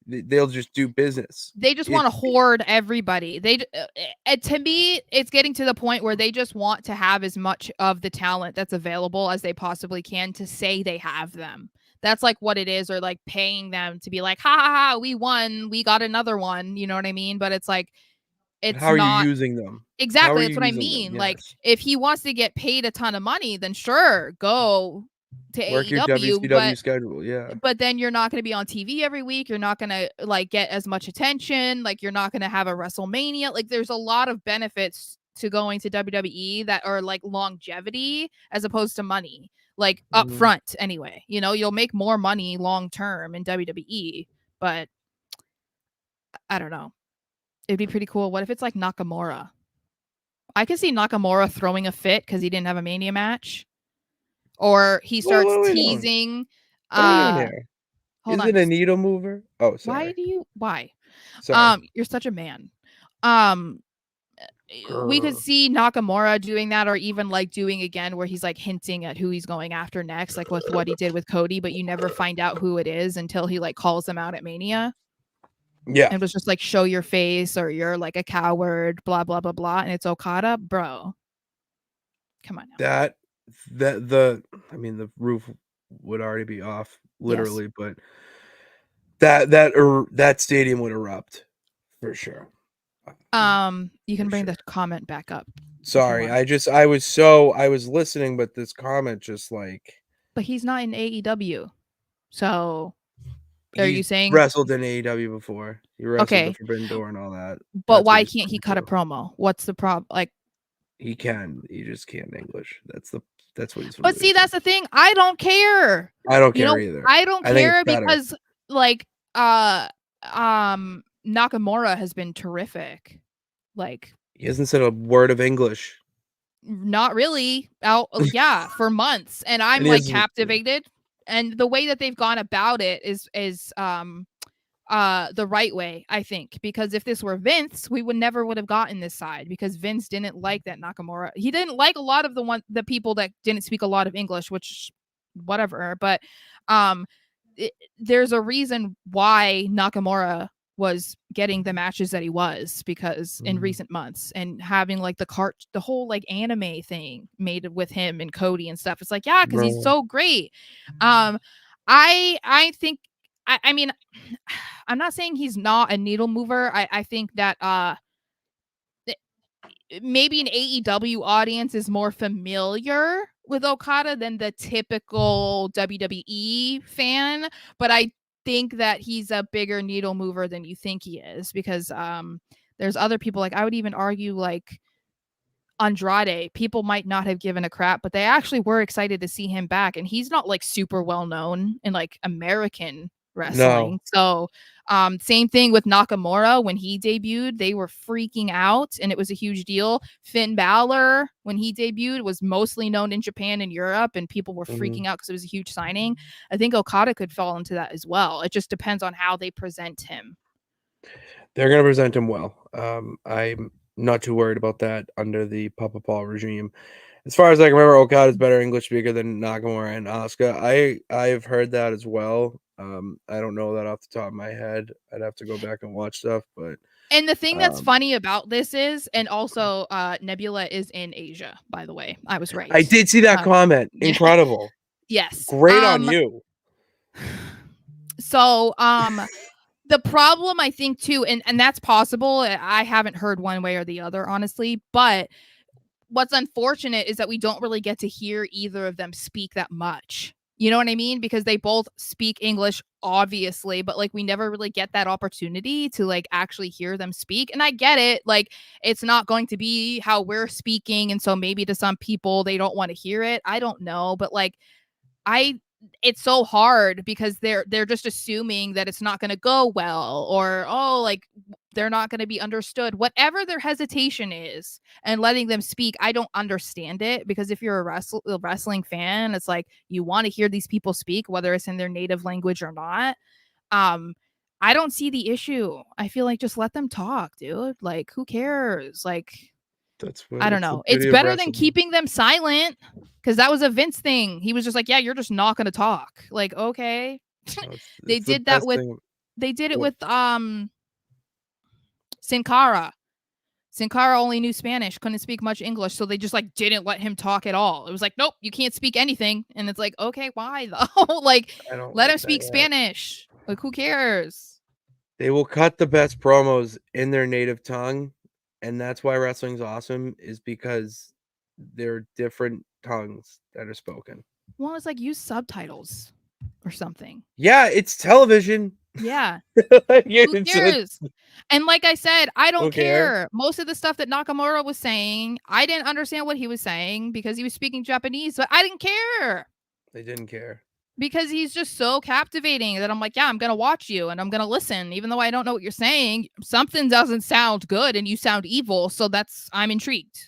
they'll just do business. They just want to hoard everybody. To me, it's getting to the point where they just want to have as much of the talent that's available as they possibly can to say they have them. That's like what it is, or like paying them to be like, ha ha ha, we won, we got another one. You know what I mean? But it's like, it's how are not you using them? Exactly. That's what I mean. Yes. Like, if he wants to get paid a ton of money, then sure, go to work AEW, your WCW schedule. Yeah. But then you're not going to be on TV every week. You're not going to like get as much attention. Like, you're not going to have a WrestleMania. Like, there's a lot of benefits to going to WWE that are like longevity as opposed to money, like up front anyway. You'll make more money long term in WWE, but I don't know. It'd be pretty cool. What if it's like Nakamura? I can see Nakamura throwing a fit because he didn't have a Mania match. Or he starts teasing. Hold on. Is it a needle mover? Oh, sorry. Why? Sorry. You're such a man. We could see Nakamura doing that, or even like doing again where he's like hinting at who he's going after next, like with what he did with Cody, but you never find out who it is until he like calls them out at Mania. Yeah. And it was just like, show your face, or you're like a coward, blah, blah, blah, blah. And it's Okada, bro. Come on now. The roof would already be off, literally, but that stadium would erupt for sure. You can bring the comment back up. Sorry, I was listening, but this comment just like. But he's not in AEW, so. Are He's you saying? wrestled in AEW before? He wrestled the Okay, Forbidden Door and all that. but That's what why he's can't he known cut a for. promo? What's the problem? Like, He can. He just can't English. That's what he's. but see, that's the thing. I don't care. I don't You care know, either. I don't I think care it's better. because like Nakamura has been terrific. Like, He hasn't said a word of English. not really out for months, and I'm And he like hasn't- captivated. And the way that they've gone about it is the right way, I think, because if this were Vince, we would have gotten this side, because Vince didn't like that Nakamura. He didn't like a lot of the people that didn't speak a lot of English, which whatever, but there's a reason why Nakamura was getting the matches that he was, because in recent months, and having like the whole like anime thing made with him and Cody and stuff. It's like, yeah, because he's so great. I think I mean, I'm not saying he's not a needle mover. I think that maybe an AEW audience is more familiar with Okada than the typical WWE fan, but I think that he's a bigger needle mover than you think he is, because there's other people, like I would even argue like Andrade, people might not have given a crap, but they actually were excited to see him back, and he's not like super well known in like American wrestling. So same thing with Nakamura. When he debuted, they were freaking out, and it was a huge deal. Finn Balor, when he debuted, was mostly known in Japan and Europe, and people were freaking out because it was a huge signing. I think Okada could fall into that as well. It just depends on how they present him. They're going to present him well. I'm not too worried about that under the Papa Paul regime. As far as I can remember, Okada's better English speaker than Nakamura and Asuka. I've heard that as well. I don't know that off the top of my head. I'd have to go back and watch stuff, but and the thing that's funny about this is, and also Nebula is in Asia, by the way. I was right. I did see that comment. Yeah. Incredible. Yes. Great on you. So the problem, I think, too, and that's possible. I haven't heard one way or the other, honestly, but what's unfortunate is that we don't really get to hear either of them speak that much. You know what I mean? Because they both speak English, obviously, but like we never really get that opportunity to like actually hear them speak. And I get it. Like, it's not going to be how we're speaking. And so maybe to some people, they don't want to hear it. I don't know. But like, it's so hard because they're just assuming that it's not going to go well, or like they're not going to be understood, whatever their hesitation is, and letting them speak. I don't understand it, because if you're a wrestling fan, it's like you want to hear these people speak, whether it's in their native language or not. I don't see the issue. I feel like just let them talk, dude. Like, who cares? Like, I don't know. It's better than keeping them silent, because that was a Vince thing. He was just like, yeah, you're just not going to talk. Like, okay. They did it with Sin Cara. Sin Cara only knew Spanish, couldn't speak much English, so they just like didn't let him talk at all. It was like, nope, you can't speak anything. And it's like, okay, why though? Like, let him speak Spanish. Like, who cares? They will cut the best promos in their native tongue, and that's why wrestling's awesome, is because they're different tongues that are spoken. Well, it's like, use subtitles or something. Yeah, it's television. Yeah. Who Who cares? And like I said, I don't care. Most of the stuff that Nakamura was saying, I didn't understand what he was saying because he was speaking Japanese, but I didn't care. They didn't care. Because he's just so captivating that I'm like, yeah, I'm going to watch you and I'm going to listen. Even though I don't know what you're saying, something doesn't sound good and you sound evil. So I'm intrigued.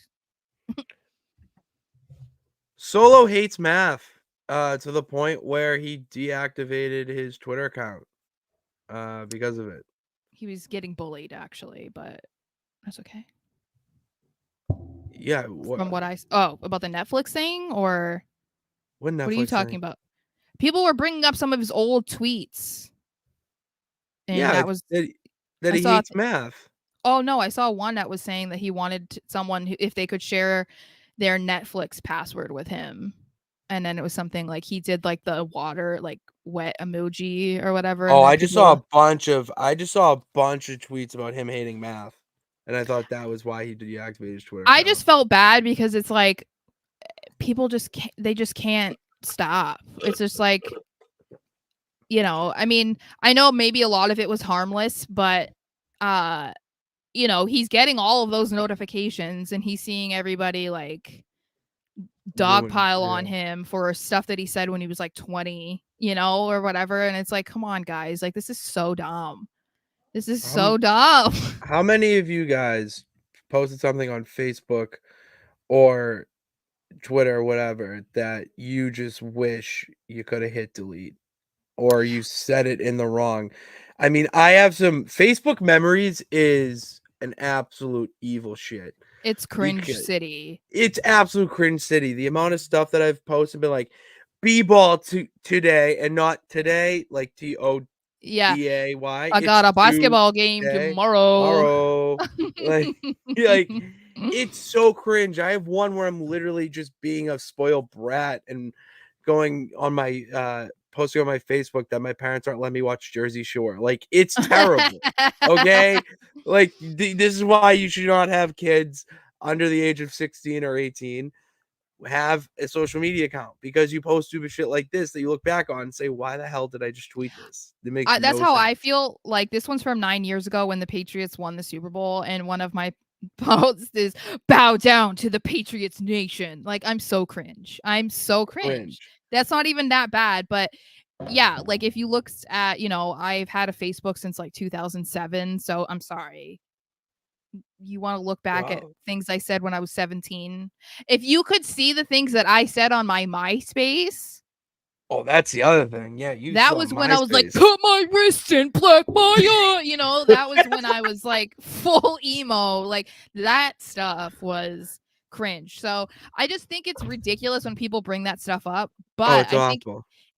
Solo hates math to the point where he deactivated his Twitter account because of it. He was getting bullied, actually, but that's okay. Yeah. From what about the Netflix thing, or what are you talking about? People were bringing up some of his old tweets. And yeah, that was that he hates math. Oh no, I saw one that was saying that he wanted someone if they could share their Netflix password with him. And then it was something like he did like the water, like wet emoji or whatever. Oh, I just saw a bunch of tweets about him hating math. And I thought that was why he deactivated his Twitter account. I just felt bad because it's like people just can't stop. It's just like you know, I mean, I know maybe a lot of it was harmless, but you know, he's getting all of those notifications and he's seeing everybody like dogpile on him for stuff that he said when he was like 20, you know, or whatever. And it's like, come on, guys, like this is so dumb. This is so dumb. How many of you guys posted something on Facebook or Twitter or whatever that you just wish you could have hit delete or you said it in the wrong? I mean, I have some Facebook memories is an absolute evil shit. It's cringe city. It's absolute cringe city. The amount of stuff that I've posted been like B-ball today and not today, like TODAY. Yeah. I got a basketball game tomorrow. like it's so cringe. I have one where I'm literally just being a spoiled brat and going on my posting on my Facebook that my parents aren't letting me watch Jersey Shore. Like it's terrible. Okay? Like this is why you should not have kids under the age of 16 or 18 have a social media account, because you post stupid shit like this that you look back on and say, why the hell did I just tweet this? It makes that's no how sense. I feel. Like this one's from 9 years ago when the Patriots won the Super Bowl, and one of my posts is bow down to the Patriots nation. Like I'm so cringe. That's not even that bad, but yeah, like if you look at, you know, I've had a Facebook since like 2007, so I'm sorry. You want to look back at things I said when I was 17? If you could see the things that I said on my MySpace. Oh, that's the other thing. Yeah, that was when I was like, cut my wrist and black my you know, that was when I was like full emo. Like that stuff was cringe. So I just think it's ridiculous when people bring that stuff up. But I think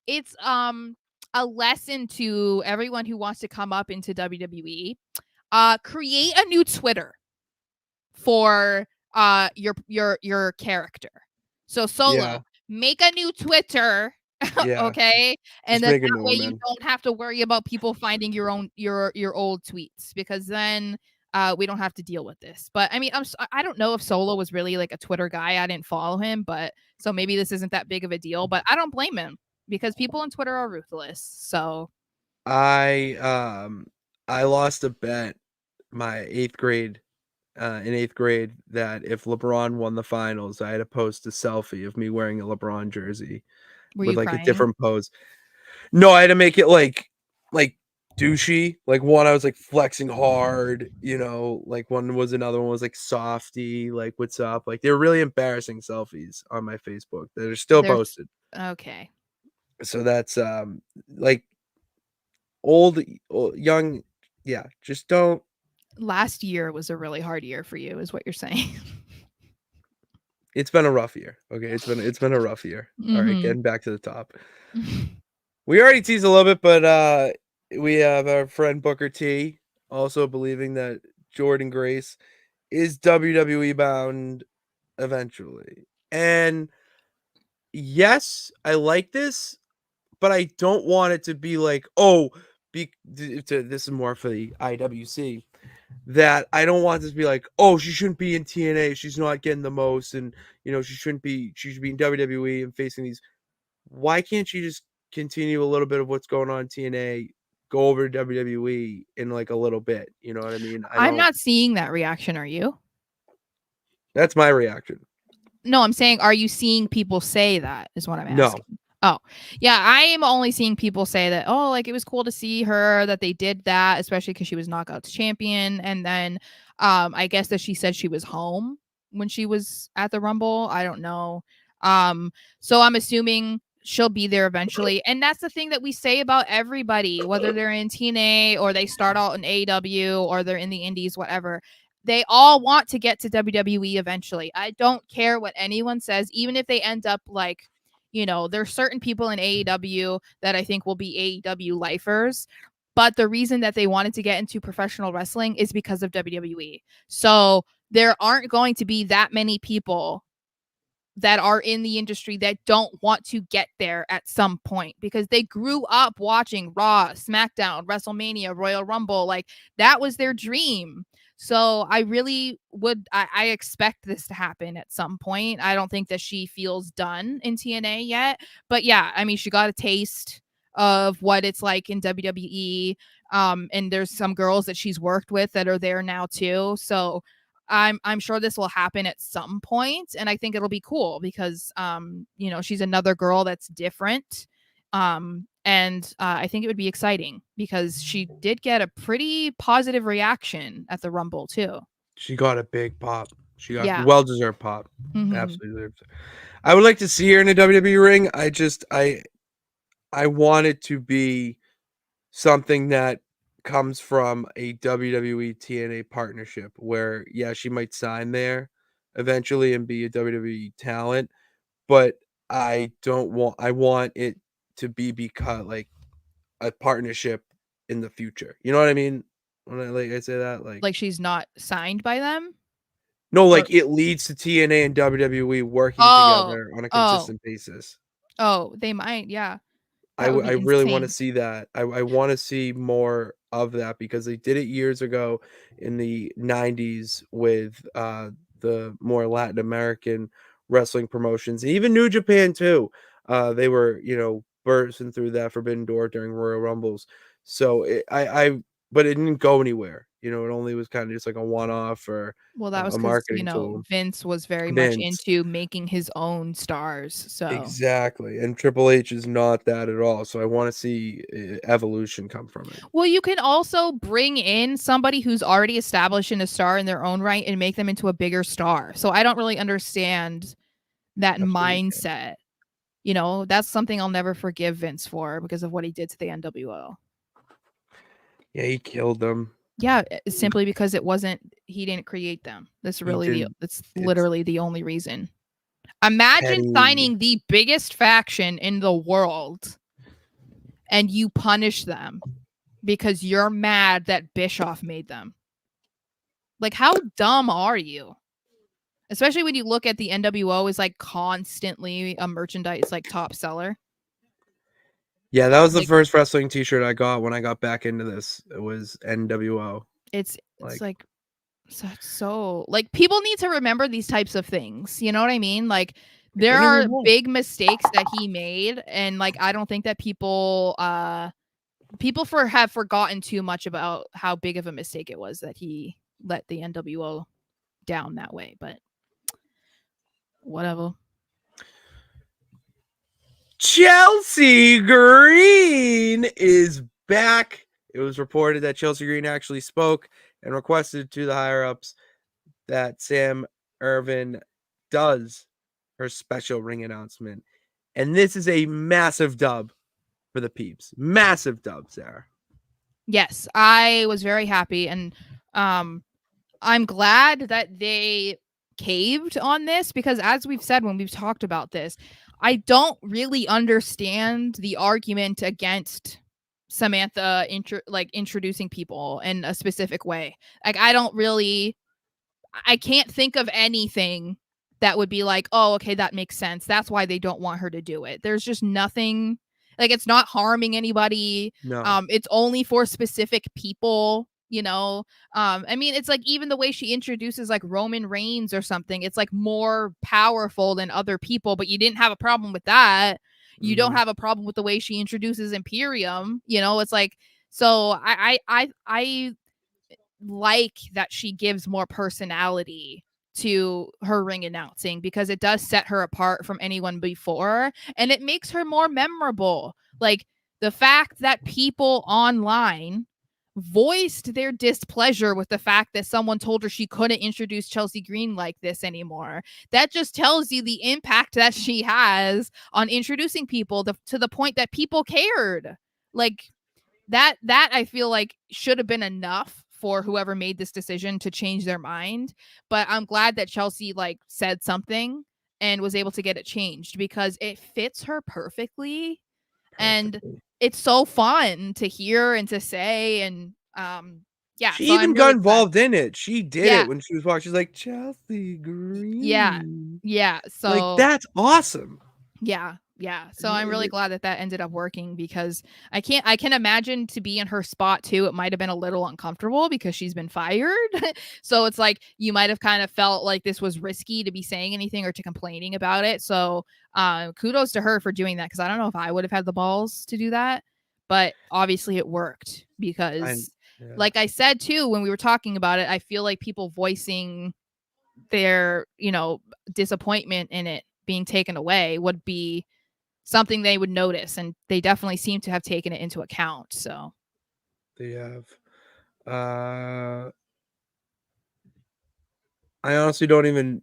it's a lesson to everyone who wants to come up into WWE. Create a new Twitter for your character. So Solo, make a new Twitter. Okay, and then that way you don't have to worry about people finding your old tweets, because then we don't have to deal with this. But I mean, I don't know if Solo was really like a Twitter guy. I didn't follow him, but so maybe this isn't that big of a deal. But I don't blame him, because people on Twitter are ruthless. So I lost a bet my in 8th grade that if LeBron won the finals, I had to post a selfie of me wearing a LeBron jersey with like crying? a different pose. No, I had to make it like douchey. Like one, I was like flexing hard, you know, like another one was like softy, like what's up? Like they were really embarrassing selfies on my Facebook that are still posted. Okay. So that's like old, young, yeah, just don't. Last year was a really hard year for you, is what you're saying. It's been a rough year. Okay, it's been a rough year. All right, getting back to the top. We already teased a little bit, but we have our friend Booker T also believing that Jordynne Grace is WWE bound eventually. And yes, I like this, but I don't want it to be like, this is more for the IWC, that I don't want this to be like, oh, she shouldn't be in TNA, she's not getting the most, and you know, she should be in WWE and facing these. Why can't she just continue a little bit of what's going on in TNA, go over to WWE in like a little bit? You know what I mean? I'm not seeing that reaction. Are you? That's my reaction. No, I'm saying, are you seeing people say that is what I'm asking? No. Oh, yeah, I am only seeing people say that, oh, like it was cool to see her, that they did that, especially because she was Knockouts champion. And then I guess that she said she was home when she was at the Rumble. I don't know. So I'm assuming she'll be there eventually. And that's the thing that we say about everybody, whether they're in TNA or they start out in AEW or they're in the indies, whatever. They all want to get to WWE eventually. I don't care what anyone says, even if they end up like, you know, there's certain people in AEW that I think will be AEW lifers, but the reason that they wanted to get into professional wrestling is because of WWE. So there aren't going to be that many people that are in the industry that don't want to get there at some point, because they grew up watching Raw, SmackDown, WrestleMania, Royal Rumble. Like that was their dream. So I really I expect this to happen at some point. I don't think that she feels done in TNA yet, but yeah, I mean, she got a taste of what it's like in WWE. And there's some girls that she's worked with that are there now too. So I'm sure this will happen at some point, and I think it'll be cool because she's another girl that's different. And I think it would be exciting because she did get a pretty positive reaction at the Rumble too. She got a big pop. She got Yeah. well-deserved pop. Mhm. Absolutely deserved. I would like to see her in a WWE ring. I want it to be something that comes from a WWE TNA partnership where, yeah, she might sign there eventually and be a WWE talent, but I want it to be because like a partnership in the future. You know what I mean? When I say that, Like she's not signed by them. no, like it leads to TNA and WWE working together on a consistent basis. Oh, they might, yeah. I really want to see that. I want to see more of that because they did it years ago in the 90s with the more Latin American wrestling promotions, and even New Japan too. They were, bursting through that forbidden door during Royal Rumbles. So but it didn't go anywhere. It only was kind of just like a one-off or Well, that was a because marketing tool. Vince was very much into making his own stars. So Exactly, and Triple H is not that at all. So I want to see evolution come from it. Well, you can also bring in somebody who's already established in a star in their own right and make them into a bigger star. So I don't really understand that mindset. That's something I'll never forgive Vince for because of what he did to the NWO. Yeah, he killed them. Yeah, simply because he didn't create them. That's literally the only reason. Imagine signing the biggest faction in the world and you punish them because you're mad that Bischoff made them. Like, how dumb are you? Especially when you look at the NWO is like constantly a merchandise like top seller. Yeah, that was the first wrestling t-shirt I got when I got back into this. It was NWO. It's like so like people need to remember these types of things. You know what I mean? Like there are big mistakes that he made, and like I don't think that people have forgotten too much about how big of a mistake it was that he let the NWO down that way. But whatever. Chelsea Green is back. It was reported that Chelsea Green actually spoke and requested to the higher-ups that Sam Irvin does her special ring announcement. And this is a massive dub for the peeps. Massive dub, Sarah. Yes, I was very happy. And I'm glad that they caved on this because as we've said when we've talked about this, I don't really understand the argument against Samantha introducing people in a specific way. Like I can't think of anything that would be like, oh, okay, that makes sense. That's why they don't want her to do it. There's just nothing, like it's not harming anybody. No. It's only for specific people. I mean, it's like even the way she introduces like Roman Reigns or something, it's like more powerful than other people, but you didn't have a problem with that. You don't have a problem with the way she introduces Imperium. It's like, so I like that she gives more personality to her ring announcing because it does set her apart from anyone before and it makes her more memorable. Like the fact that people online voiced their displeasure with the fact that someone told her she couldn't introduce Chelsea Green like this anymore. That just tells you the impact that she has on introducing people to the point that people cared. Like that I feel like should have been enough for whoever made this decision to change their mind. But I'm glad that Chelsea like said something and was able to get it changed because it fits her perfectly. And it's so fun to hear and to say. And yeah, she so even got involved in it. She did it when she was watching. She's like, Chelsea Green. Yeah. So like that's awesome. Yeah. Yeah, so I'm really glad that ended up working, because I can imagine to be in her spot too. It might have been a little uncomfortable because she's been fired. So it's like you might have kind of felt like this was risky to be saying anything or to complaining about it. So kudos to her for doing that, because I don't know if I would have had the balls to do that, but obviously it worked because, like I said too, when we were talking about it, I feel like people voicing their disappointment in it being taken away would be something they would notice, and they definitely seem to have taken it into account. So they have. I honestly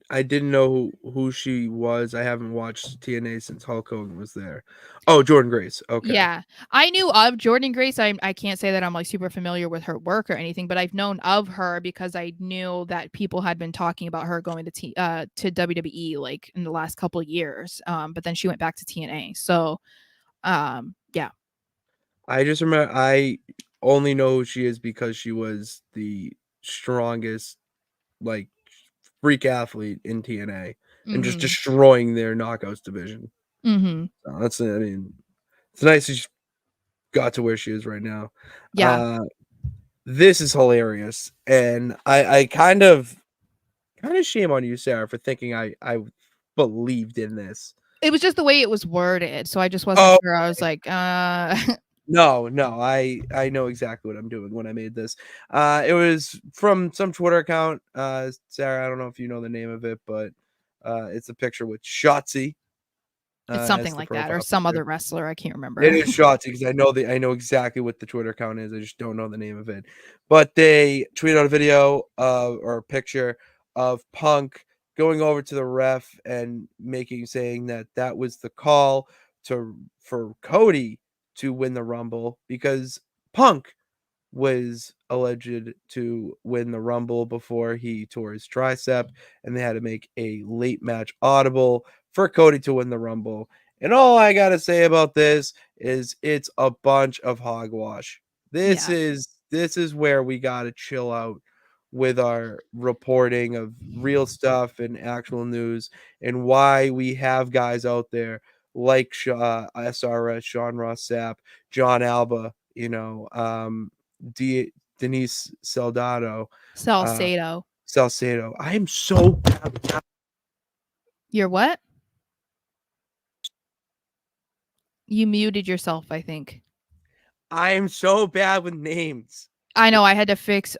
I didn't know who she was. I haven't watched TNA since Hulk Hogan was there. Oh, Jordan Grace. Okay. Yeah, I knew of Jordan Grace. I can't say that I'm like super familiar with her work or anything, but I've known of her because I knew that people had been talking about her going to WWE like in the last couple of years. But then she went back to TNA. So yeah. I just remember I only know who she is because she was the strongest like freak athlete in TNA and just destroying their knockouts division. So that's, I mean, it's nice she got to where she is right now. Yeah. This is hilarious, and I kind of shame on you, Sarah, for thinking I believed in this. It was just the way it was worded, so I just wasn't sure. I was like, No, I know exactly what I'm doing when I made this. It was from some Twitter account. Sarah, I don't know if you know the name of it, but it's a picture with Shotzi. it's something like that, or some other wrestler. I can't remember. It is Shotzi because I know exactly what the Twitter account is. I just don't know the name of it. But they tweeted out a video or a picture of Punk going over to the ref and saying that was the call for Cody to win the Rumble because Punk was alleged to win the Rumble before he tore his tricep, and they had to make a late match audible for Cody to win the Rumble. And all I gotta say about this is it's a bunch of hogwash. This is where we gotta chill out with our reporting of real stuff and actual news, and why we have guys out there like SRS, Sean Ross Sapp, John Alba, Denise Salcedo. I am so bad with that. You're what? You muted yourself, I think. I am so bad with names. I know. I had to fix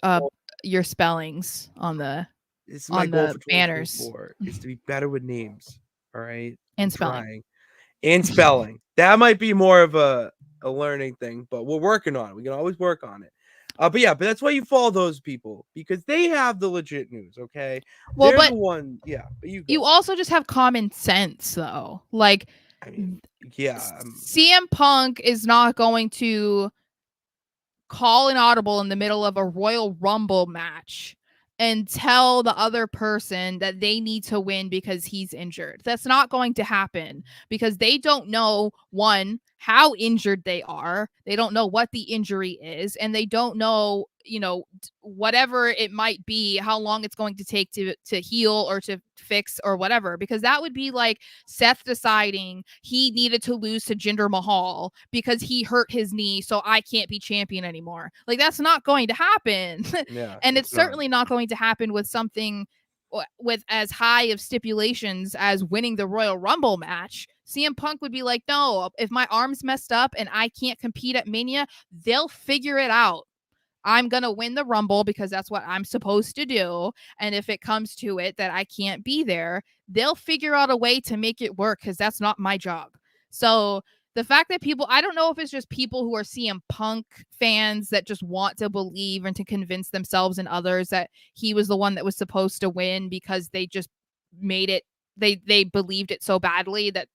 your spellings on the This is my goal for banners. 2024 is to be better with names. All right. And spelling. And spelling. That might be more of a learning thing, but we're working on it. We can always work on it. But that's why you follow those people, because they have the legit news. Okay. Well, they're but the one. Yeah. But you also just have common sense, though. Like, I mean, yeah. CM Punk is not going to call an audible in the middle of a Royal Rumble match and tell the other person that they need to win because he's injured. That's not going to happen, because they don't know, one, how injured they are. They don't know what the injury is, and they don't know, whatever it might be, how long it's going to take to heal or to fix or whatever. Because that would be like Seth deciding he needed to lose to Jinder Mahal because he hurt his knee, so I can't be champion anymore. Like, that's not going to happen. Yeah. And it's certainly not going to happen with something with as high of stipulations as winning the Royal Rumble match. CM Punk would be like, no, if my arm's messed up and I can't compete at Mania, they'll figure it out. I'm going to win the Rumble because that's what I'm supposed to do. And if it comes to it that I can't be there, they'll figure out a way to make it work, because that's not my job. So the fact that I don't know if it's just people who are CM Punk fans that just want to believe and to convince themselves and others that he was the one that was supposed to win, because they just made it, they believed it so badly that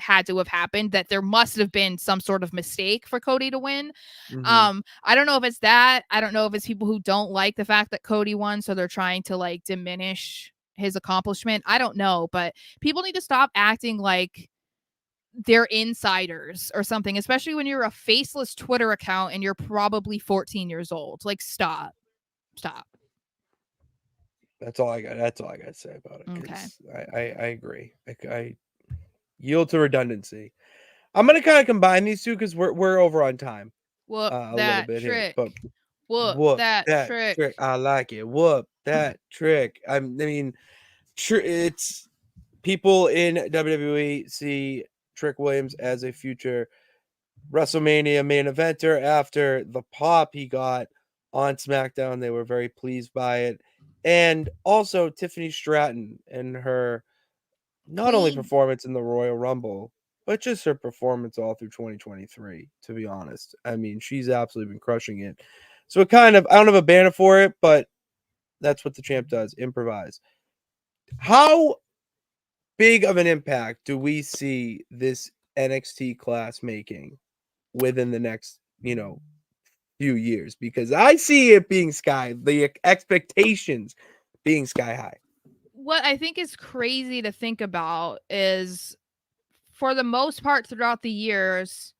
had to have happened, that there must have been some sort of mistake for Cody to win. I don't know if it's that. I don't know if it's people who don't like the fact that Cody won, so they're trying to like diminish his accomplishment. I don't know, but people need to stop acting like they're insiders or something, especially when you're a faceless Twitter account and you're probably 14 years old. Like, stop. That's all I got to say about it. Okay. I agree. Yield to redundancy. I'm gonna kind of combine these two because we're over on time Whoop a little that bit here. trick. But Whoop that trick. I like it. Whoop that trick. I mean, it's people in WWE see Trick Williams as a future WrestleMania main eventer after the pop he got on SmackDown. They were very pleased by it. And also Tiffany Stratton and her not only Queen. performance in the Royal Rumble, but just her performance all through 2023, to be honest. I mean, she's absolutely been crushing it. So it kind of, I don't have a banner for it, but that's what the champ does, improvise. How big of an impact do we see this NXT class making within the next, few years? Because I see it being the expectations being sky high. What I think is crazy to think about is, for the most part throughout the years,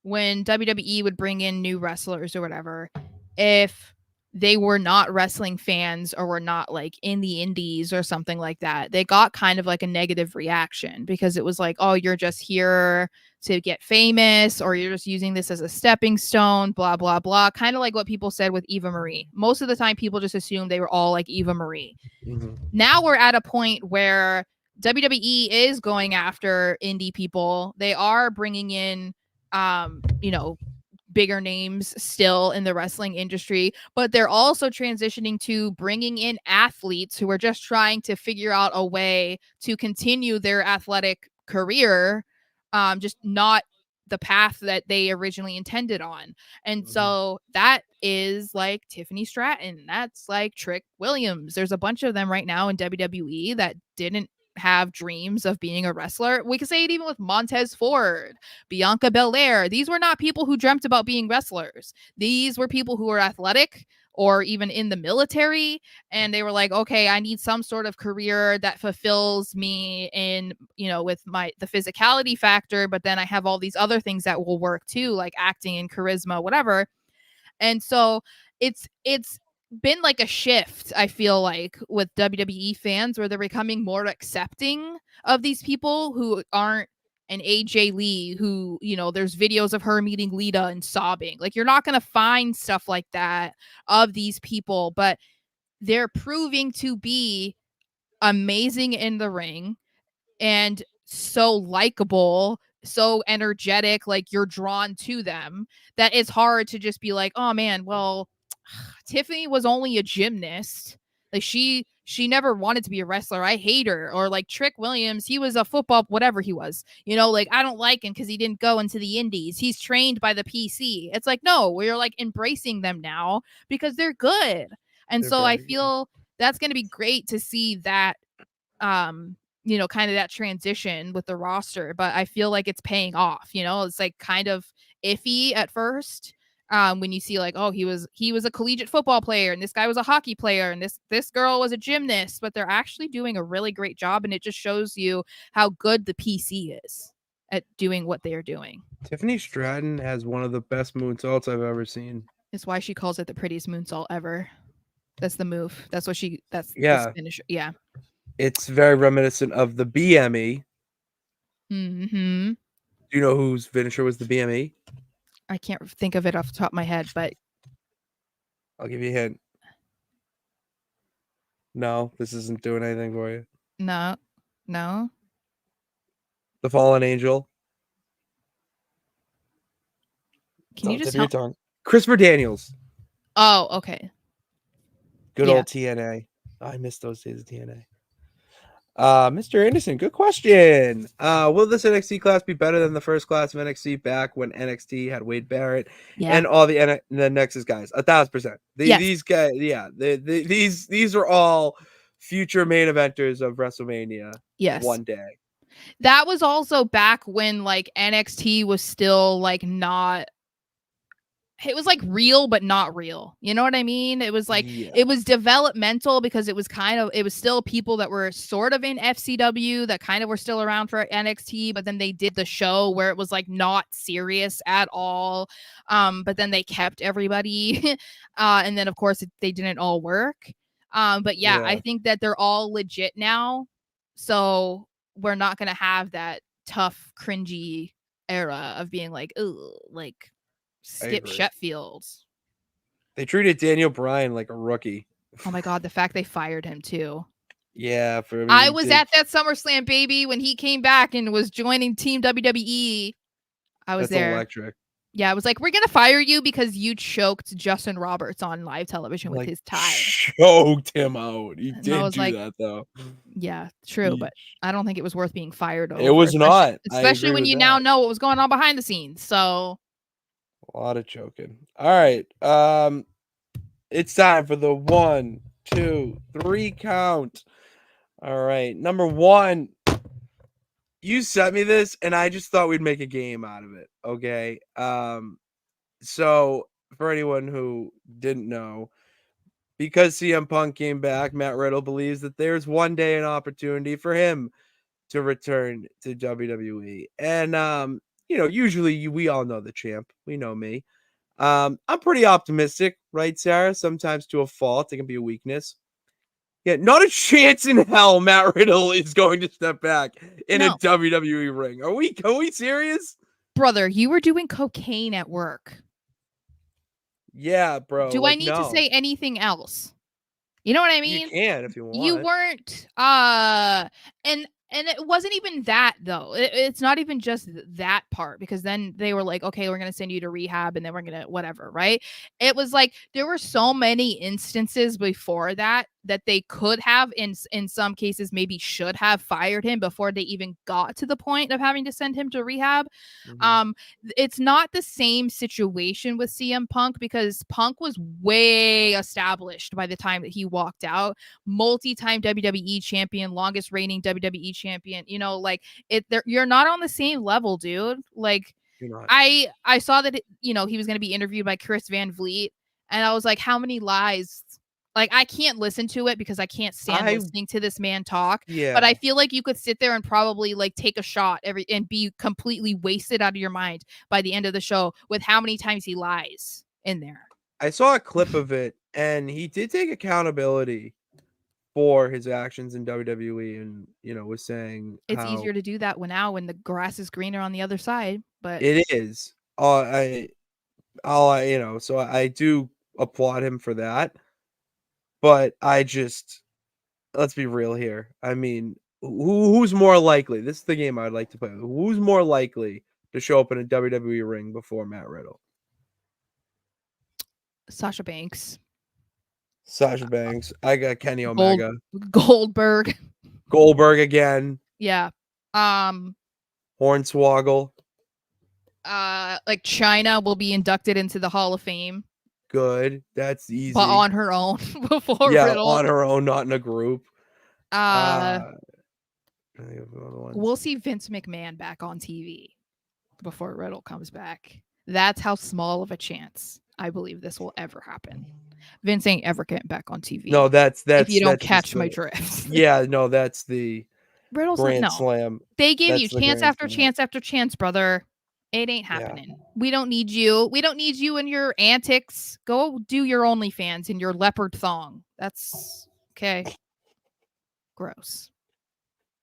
when WWE would bring in new wrestlers or whatever, if they were not wrestling fans or were not like in the indies or something like that, they got kind of like a negative reaction because it was like, oh, you're just here to get famous, or you're just using this as a stepping stone, blah, blah, blah. Kind of like what people said with Eva Marie. Most of the time, people just assumed they were all like Eva Marie. Mm-hmm. Now we're at a point where WWE is going after indie people. They are bringing in bigger names still in the wrestling industry, but they're also transitioning to bringing in athletes who are just trying to figure out a way to continue their athletic career, just not the path that they originally intended on. And so that is like Tiffany Stratton, that's like Trick Williams. There's a bunch of them right now in WWE that didn't have dreams of being a wrestler. We could say it even with Montez Ford, Bianca Belair. These were not people who dreamt about being wrestlers. These were people who were athletic or even in the military, and they were like, okay, I need some sort of career that fulfills me in, with the physicality factor, but then I have all these other things that will work too, like acting and charisma, whatever. And so it's been like a shift, I feel like, with WWE fans, where they're becoming more accepting of these people who aren't an AJ Lee, who, there's videos of her meeting Lita and sobbing. Like, you're not going to find stuff like that of these people, but they're proving to be amazing in the ring and so likable, so energetic, like you're drawn to them, that it's hard to just be like, oh man, well, Tiffany was only a gymnast. Like she never wanted to be a wrestler. I hate her. Or like Trick Williams, he was a football, whatever he was. Like, I don't like him because he didn't go into the indies. He's trained by the PC. It's like, no, we're like embracing them now because they're good. And so I feel that's going to be great to see that, kind of that transition with the roster. But I feel like it's paying off. It's like kind of iffy at first. When you see like, oh, he was a collegiate football player, and this guy was a hockey player, and this girl was a gymnast, but they're actually doing a really great job, and it just shows you how good the PC is at doing what they are doing. Tiffany Stratton has one of the best moonsaults I've ever seen. It's why she calls it the prettiest moonsault ever. That's the move. That's what that's the finisher. Yeah. It's very reminiscent of the BME. Mm-hmm. Do you know whose finisher was the BME? I can't think of it off the top of my head, but I'll give you a hint. No, this isn't doing anything for you. No. The Fallen Angel. Can you just help? Christopher Daniels. Oh, okay. Good old TNA. Oh, I miss those days of TNA. Mr. Anderson, good question. Will this NXT class be better than the first class of NXT back when NXT had Wade Barrett and all the Nexus guys? 1,000%. These guys, these are all future main eventers of WrestleMania. Yes. One day. That was also back when like NXT was still like not. It was like real, but not real. You know what I mean? It was like, It was developmental because it was still people that were sort of in FCW that kind of were still around for NXT, but then they did the show where it was like not serious at all. But then they kept everybody. And then of course they didn't all work. But I think that they're all legit now. So we're not going to have that tough, cringy era of being like, ooh, like Skip agree. Sheffield. They treated Daniel Bryan like a rookie. Oh my god, the fact they fired him too. Yeah, I was at that SummerSlam, baby, when he came back and was joining Team WWE. I was That's there. electric. Yeah, I was like, we're gonna fire you because you choked Justin Roberts on live television with his tie. Choked him out. He And I did was do like, that though. Yeah, true, but I don't think it was worth being fired over. It was not. Especially when you now know what was going on behind the scenes. So a lot of choking. All right. It's time for the 1, 2, 3 count. All right. Number 1. You sent me this and I just thought we'd make a game out of it. Okay. So for anyone who didn't know, because CM Punk came back, Matt Riddle believes that there's one day an opportunity for him to return to WWE. And usually we all know the champ. We know me. I'm pretty optimistic, right, Sarah? Sometimes to a fault. It can be a weakness. Yeah, not a chance in hell Matt Riddle is going to step back in a WWE ring. Are we serious? Brother, you were doing cocaine at work. Yeah, bro. Do I need to say anything else? You know what I mean? You can if you want. You weren't and it wasn't even that though. It's not even just that part, because then they were like, okay, we're going to send you to rehab and then we're going to whatever, right? It was like there were so many instances before that they could have in some cases maybe should have fired him before they even got to the point of having to send him to rehab. Mhm. It's not the same situation with CM Punk because Punk was way established by the time that he walked out. Multi-time WWE champion, longest reigning WWE champion. You know, like you're not on the same level, dude. Like You're not. I saw that he was going to be interviewed by Chris Van Vliet, and I was like, how many lies? Like, I can't listen to it because I can't stand listening to this man talk. Yeah. But I feel like you could sit there and probably like take a shot and be completely wasted out of your mind by the end of the show with how many times he lies in there. I saw a clip of it, and he did take accountability for his actions in WWE, and was saying it's easier to do that when the grass is greener on the other side. But it is. So I do applaud him for that. But let's be real here. I mean, who's more likely? This is the game I'd like to play. Who's more likely to show up in a WWE ring before Matt Riddle? Sasha Banks. Sasha Banks. I got Kenny Omega. Goldberg again. Yeah. Hornswoggle. Like China will be inducted into the Hall of Fame. Good. That's easy. But on her own before Riddle. On her own, not in a group. We'll see Vince McMahon back on TV before Riddle comes back. That's how small of a chance I believe this will ever happen. Vince ain't ever getting back on TV. No, that's if you don't catch my drift. Yeah, no, that's the Riddle's Grand Slam. They gave you chance after chance after chance, brother. It ain't happening. Yeah. We don't need you. We don't need you and your antics. Go do your OnlyFans in your leopard thong. That's okay. Gross.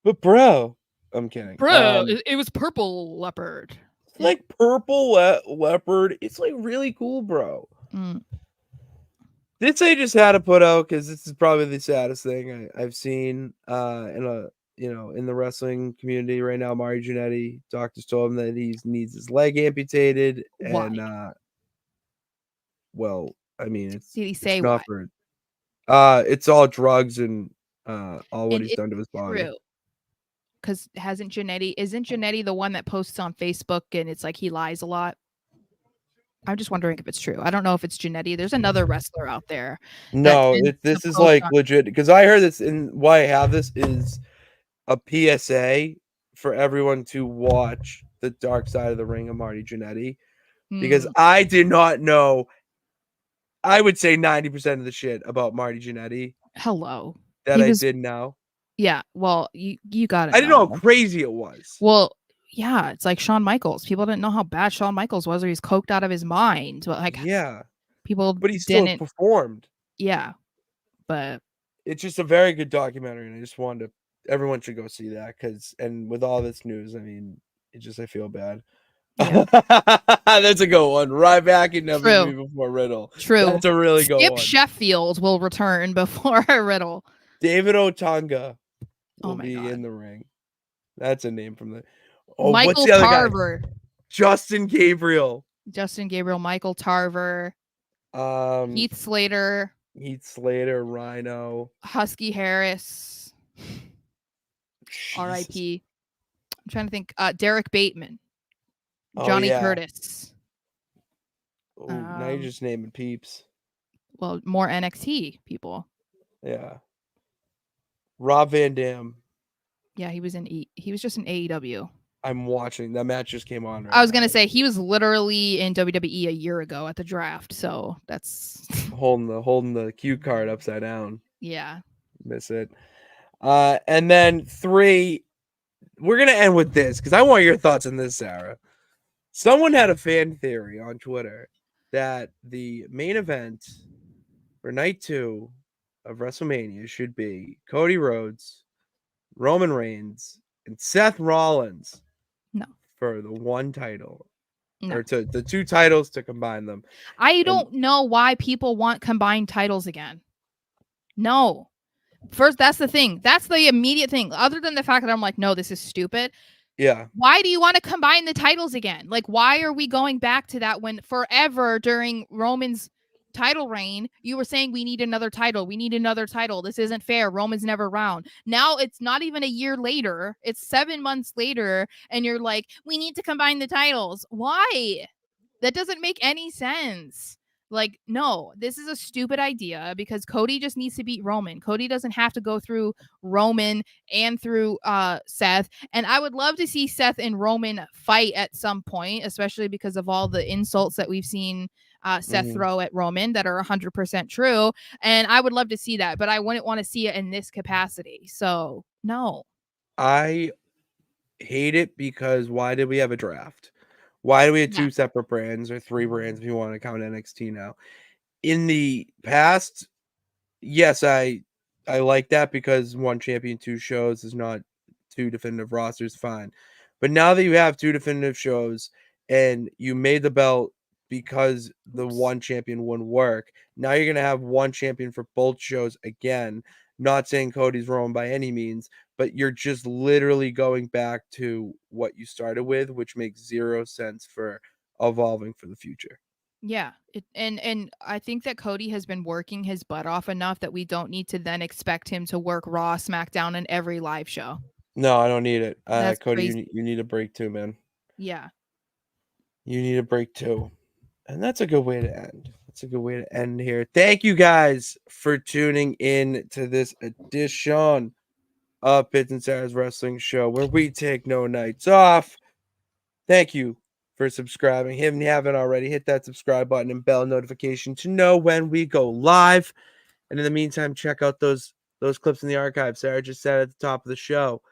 But bro, I'm kidding. Bro, it was purple leopard. It's like purple leopard. It's like really cool, bro. This I just had to put out because this is probably the saddest thing I've seen in the wrestling community right now. Mario Jannetty, doctors told him that he needs his leg amputated. Why? And it's did he say why? It's all drugs and all what he's done to his body. True. Because isn't Jannetty the one that posts on Facebook and it's like he lies a lot? I'm just wondering if it's true. I don't know if it's Jannetty. There's another wrestler out there. No, this is like legit because I heard this, and why I have this is a PSA for everyone to watch the Dark Side of the Ring of Marty Jannetty because I did not know. I would say 90% of the shit about Marty Jannetty. Hello. That I did now. Yeah. Well, you got it. I didn't know how crazy it was. Well, yeah, it's like Shawn Michaels. People didn't know how bad Shawn Michaels was, or he's coked out of his mind. But but he still performed. Yeah, but it's just a very good documentary, and I just wanted to everyone should go see that and with all this news, I mean, I feel bad. Yeah. That's a good one. Right back in True. WWE before Riddle. True. That's a really good Skip one. Sheffield will return before Riddle. David Otunga Oh will my be God. in the ring. That's a name from the. Oh, Michael what's the other Tarver. guy? Justin Gabriel. Michael Tarver. Heath Slater. Rhino. Husky Harris. Jesus. R.I.P. I'm trying to think. Derek Bateman. Oh, Johnny yeah. Curtis. Oh, now you're just naming peeps. Well, more NXT people. Yeah. Rob Van Dam. Yeah, he was just in AEW. I'm watching. That match just came on. Right I was now. gonna say he was literally in WWE a year ago at the draft, so that's holding the cue card upside down. Yeah. Miss it. And then 3, we're gonna end with this because I want your thoughts on this, Sarah. Someone had a fan theory on Twitter that the main event for night 2 of WrestleMania should be Cody Rhodes, Roman Reigns, and Seth Rollins. No. For the one title. No. Or to the 2 titles to combine them. I don't know why people want combined titles again. No. First, that's the thing. That's the immediate thing. Other than the fact that I'm like, no, this is stupid. Yeah. Why do you want to combine the titles again? Like, why are we going back to that when forever during Roman's title reign, you were saying we need another title. We need another title. This isn't fair. Roman's never around. Now it's not even a year later. It's 7 months later. And you're like, we need to combine the titles. Why? That doesn't make any sense. Like, no, this is a stupid idea because Cody just needs to beat Roman. Cody doesn't have to go through Roman and through Seth. And I would love to see Seth and Roman fight at some point, especially because of all the insults that we've seen Seth throw at Roman that are 100% true. And I would love to see that, but I wouldn't want to see it in this capacity. So, no. I hate it because why did we have a draft? Why do we have 2 separate brands or 3 brands if you want to count NXT now? In the past, yes, I like that because 1 champion, 2 shows is not 2 definitive rosters, fine. But now that you have 2 definitive shows and you made the belt because the 1 champion wouldn't work, now you're going to have 1 champion for both shows again. Not saying Cody's wrong by any means, but you're just literally going back to what you started with, which makes 0 sense for evolving for the future. Yeah, and I think that Cody has been working his butt off enough that we don't need to then expect him to work Raw, SmackDown, and every live show. No, I don't need it. That's Cody, crazy. you need a break too, man. Yeah. You need a break too. And that's a good way to end. That's a good way to end here. Thank you guys for tuning in to this edition of Pits and Sarah's Wrestling Show, where we take no nights off. Thank you for subscribing. If you haven't already, hit that subscribe button and bell notification to know when we go live. And in the meantime, check out those clips in the archive. Sarah just said at the top of the show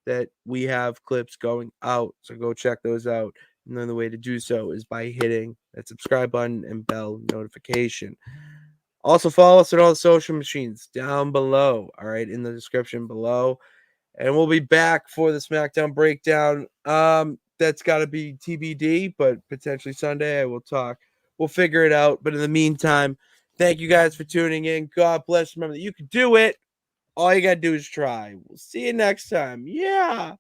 that we have clips going out. So go check those out. And then the way to do so is by hitting that subscribe button and bell notification. Also follow us on all the social machines down below. All right, in the description below. And we'll be back for the SmackDown breakdown. That's got to be TBD, but potentially Sunday. I will talk. We'll figure it out. But in the meantime, thank you guys for tuning in. God bless. Remember that you can do it. All you got to do is try. We'll see you next time. Yeah.